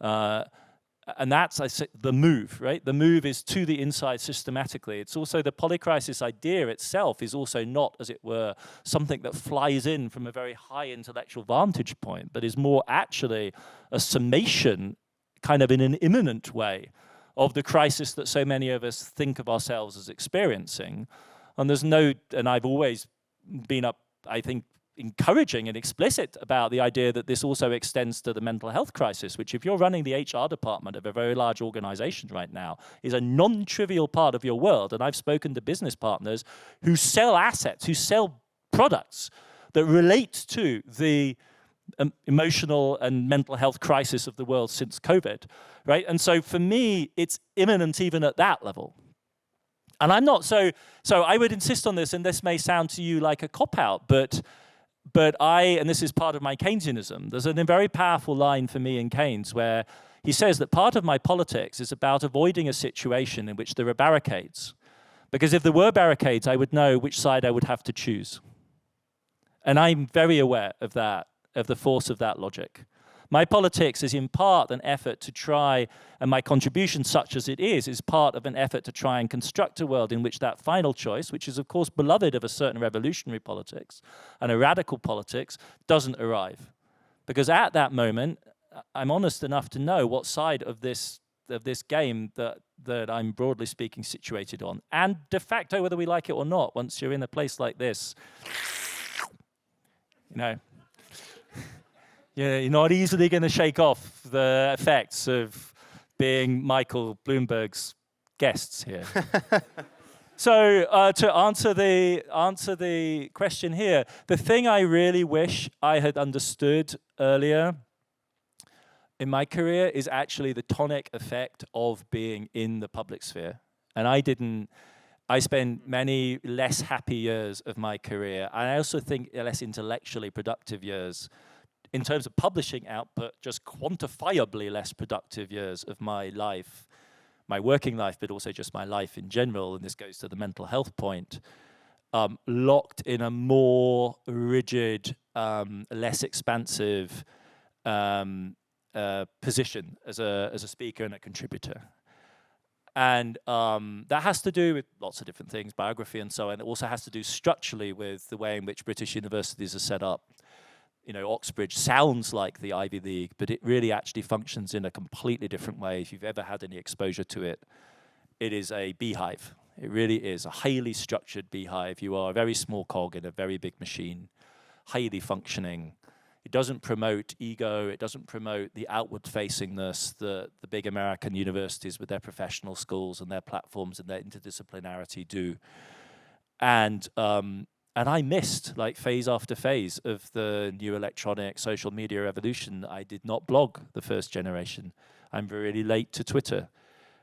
And that's, I say, the move, right? The move is to the inside systematically. It's also the polycrisis idea itself is also not, as it were, something that flies in from a very high intellectual vantage point, but is more actually a summation, kind of in an imminent way, of the crisis that so many of us think of ourselves as experiencing. And I've always been I think, encouraging and explicit about the idea that this also extends to the mental health crisis, which if you're running the HR department of a very large organization right now, is a non-trivial part of your world. And I've spoken to business partners who sell assets, who sell products that relate to the emotional and mental health crisis of the world since COVID, right? And so for me, it's imminent even at that level. And I'm not so I would insist on this, and this may sound to you like a cop-out, but and this is part of my Keynesianism, there's a very powerful line for me in Keynes where he says that part of my politics is about avoiding a situation in which there are barricades. Because if there were barricades, I would know which side I would have to choose. And I'm very aware of that, of the force of that logic. My politics is in part an effort to try, and my contribution, such as it is part of an effort to try and construct a world in which that final choice, which is of course beloved of a certain revolutionary politics and a radical politics, doesn't arrive. Because at that moment, I'm honest enough to know what side of this game that I'm broadly speaking situated on. And de facto, whether we like it or not, once you're in a place like this, you're not easily going to shake off the effects of being Michael Bloomberg's guests here. So to answer the question here, the thing I really wish I had understood earlier in my career is actually the tonic effect of being in the public sphere. And I spent many less happy years of my career, and I also think less intellectually productive years in terms of publishing output, just quantifiably less productive years of my life, my working life, but also just my life in general, and this goes to the mental health point, locked in a more rigid, less expansive position as a speaker and a contributor. And that has to do with lots of different things, biography and so on. It also has to do structurally with the way in which British universities are set up. Oxbridge sounds like the Ivy League, but it really actually functions in a completely different way. If you've ever had any exposure to it, it is a beehive. It really is a highly structured beehive. You are a very small cog in a very big machine, highly functioning. It doesn't promote ego. It doesn't promote the outward facingness that the big American universities with their professional schools and their platforms and their interdisciplinarity do. And I missed phase after phase of the new electronic social media revolution. I did not blog the first generation. I'm very late to Twitter.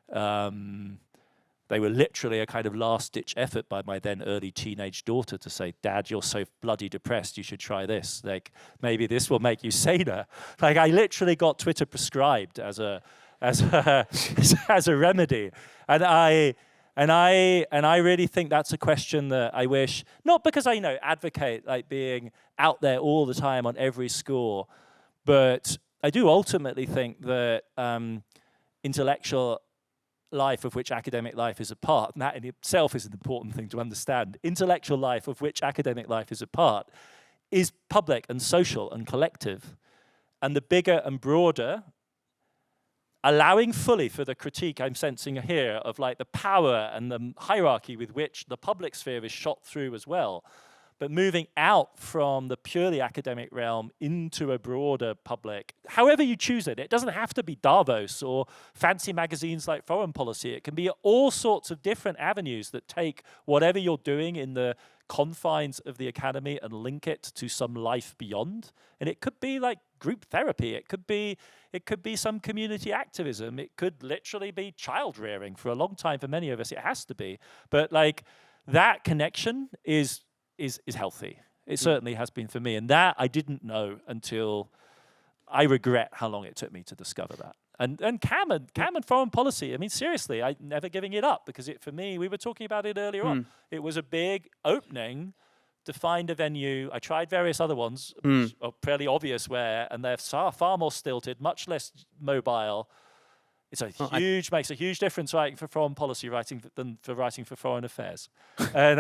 But they were literally a kind of last-ditch effort by my then early teenage daughter to say, "Dad, you're so bloody depressed, you should try this. Like, maybe this will make you saner." Like, I literally got Twitter prescribed as a as a remedy, and I really think that's a question that I wish, not because I advocate like being out there all the time on every score, but I do ultimately think that intellectual life of which academic life is a part, and that in itself is an important thing to understand. Intellectual life of which academic life is a part is public and social and collective. And the bigger and broader, allowing fully for the critique I'm sensing here of like the power and the hierarchy with which the public sphere is shot through as well, but moving out from the purely academic realm into a broader public, however you choose it. It doesn't have to be Davos or fancy magazines like Foreign Policy. It can be all sorts of different avenues that take whatever you're doing in the confines of the academy and link it to some life beyond. And it could be like group therapy. It could be some community activism. It could literally be child rearing. For a long time, for many of us, it has to be. But like that connection is healthy. It certainly has been for me. And that I didn't know until I regret how long it took me to discover that. And Cam and Foreign Policy, I mean, seriously, I'm never giving it up, because for me, we were talking about it earlier on. It was a big opening to find a venue. I tried various other ones, which are fairly obvious and they're far more stilted, much less mobile. It's makes a huge difference writing for Foreign Policy than for writing for Foreign Affairs. And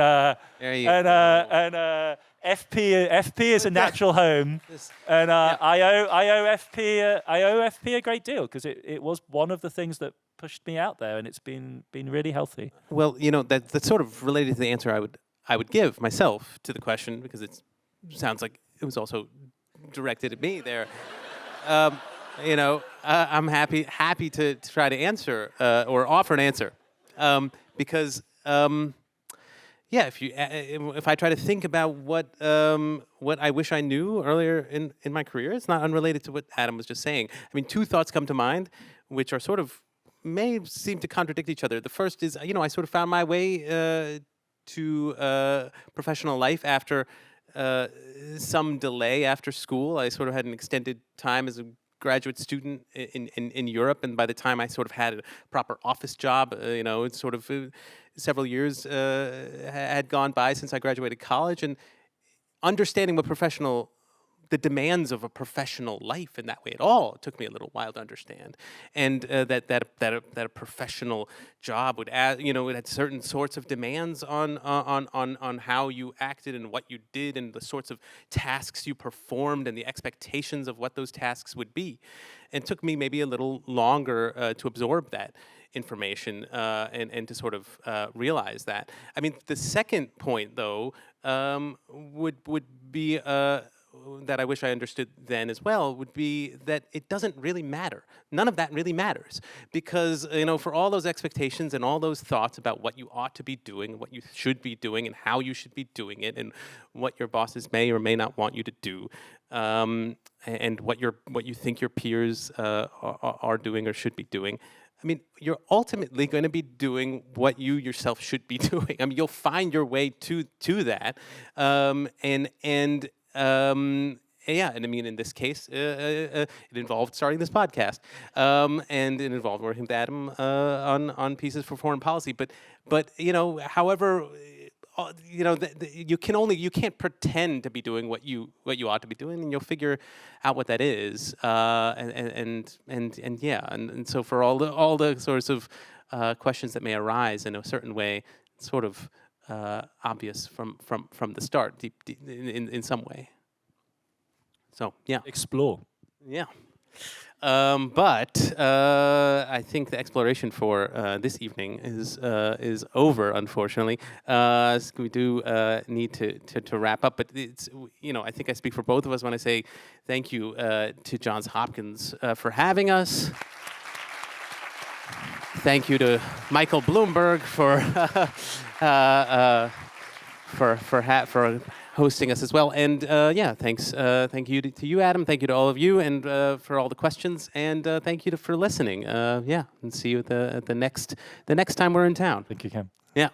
FP is a natural home, and I owe FP a great deal, because it was one of the things that pushed me out there, and it's been really healthy. Well, that's sort of related to the answer I would give myself to the question, because it sounds like it was also directed at me there. I'm happy to try to answer or offer an answer, because if I try to think about what I wish I knew earlier in my career, it's not unrelated to what Adam was just saying. I mean, two thoughts come to mind, which are sort of may seem to contradict each other. The first is, I sort of found my way to professional life after some delay after school. I sort of had an extended time as a graduate student in Europe, and by the time I sort of had a proper office job, it's sort of several years had gone by since I graduated college, and understanding the demands of a professional life in that way at all, it took me a little while to understand, and that a professional job would add, it had certain sorts of demands on how you acted and what you did and the sorts of tasks you performed and the expectations of what those tasks would be. And it took me maybe a little longer to absorb that information and to sort of realize that. I mean, the second point, though, would be that I wish I understood then as well, would be that it doesn't really matter. None of that really matters, because for all those expectations and all those thoughts about what you ought to be doing, what you should be doing, and how you should be doing it, and what your bosses may or may not want you to do, and what you think your peers are doing or should be doing. I mean, you're ultimately going to be doing what you yourself should be doing. I mean, you'll find your way to that, and I mean, in this case, it involved starting this podcast, and it involved working with Adam on pieces for Foreign Policy. But however, you can't pretend to be doing what you ought to be doing, and you'll figure out what that is. And so for all the sorts of questions that may arise in a certain way, it's sort of obvious from the start, deep in some way. So yeah, explore. Yeah, but I think the exploration for this evening is over, unfortunately. So we do need to wrap up. But it's I think I speak for both of us when I say thank you to Johns Hopkins for having us. Thank you to Michael Bloomberg for hosting us as well. And yeah, thanks. Thank you to you, Adam. Thank you to all of you, and for all the questions. And thank you for listening. Yeah, and see you at the next time we're in town. Thank you, Cam. Yeah.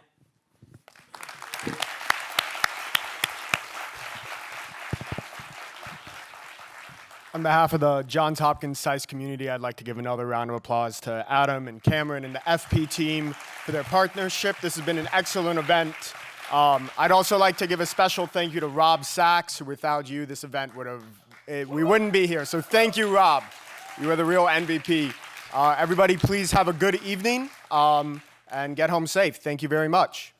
On behalf of the Johns Hopkins SAIS community, I'd like to give another round of applause to Adam and Cameron and the FP team for their partnership. This has been an excellent event. I'd also like to give a special thank you to Rob Sachs, who without you, this event we wouldn't be here. So thank you, Rob. You are the real MVP. Everybody, please have a good evening and get home safe. Thank you very much.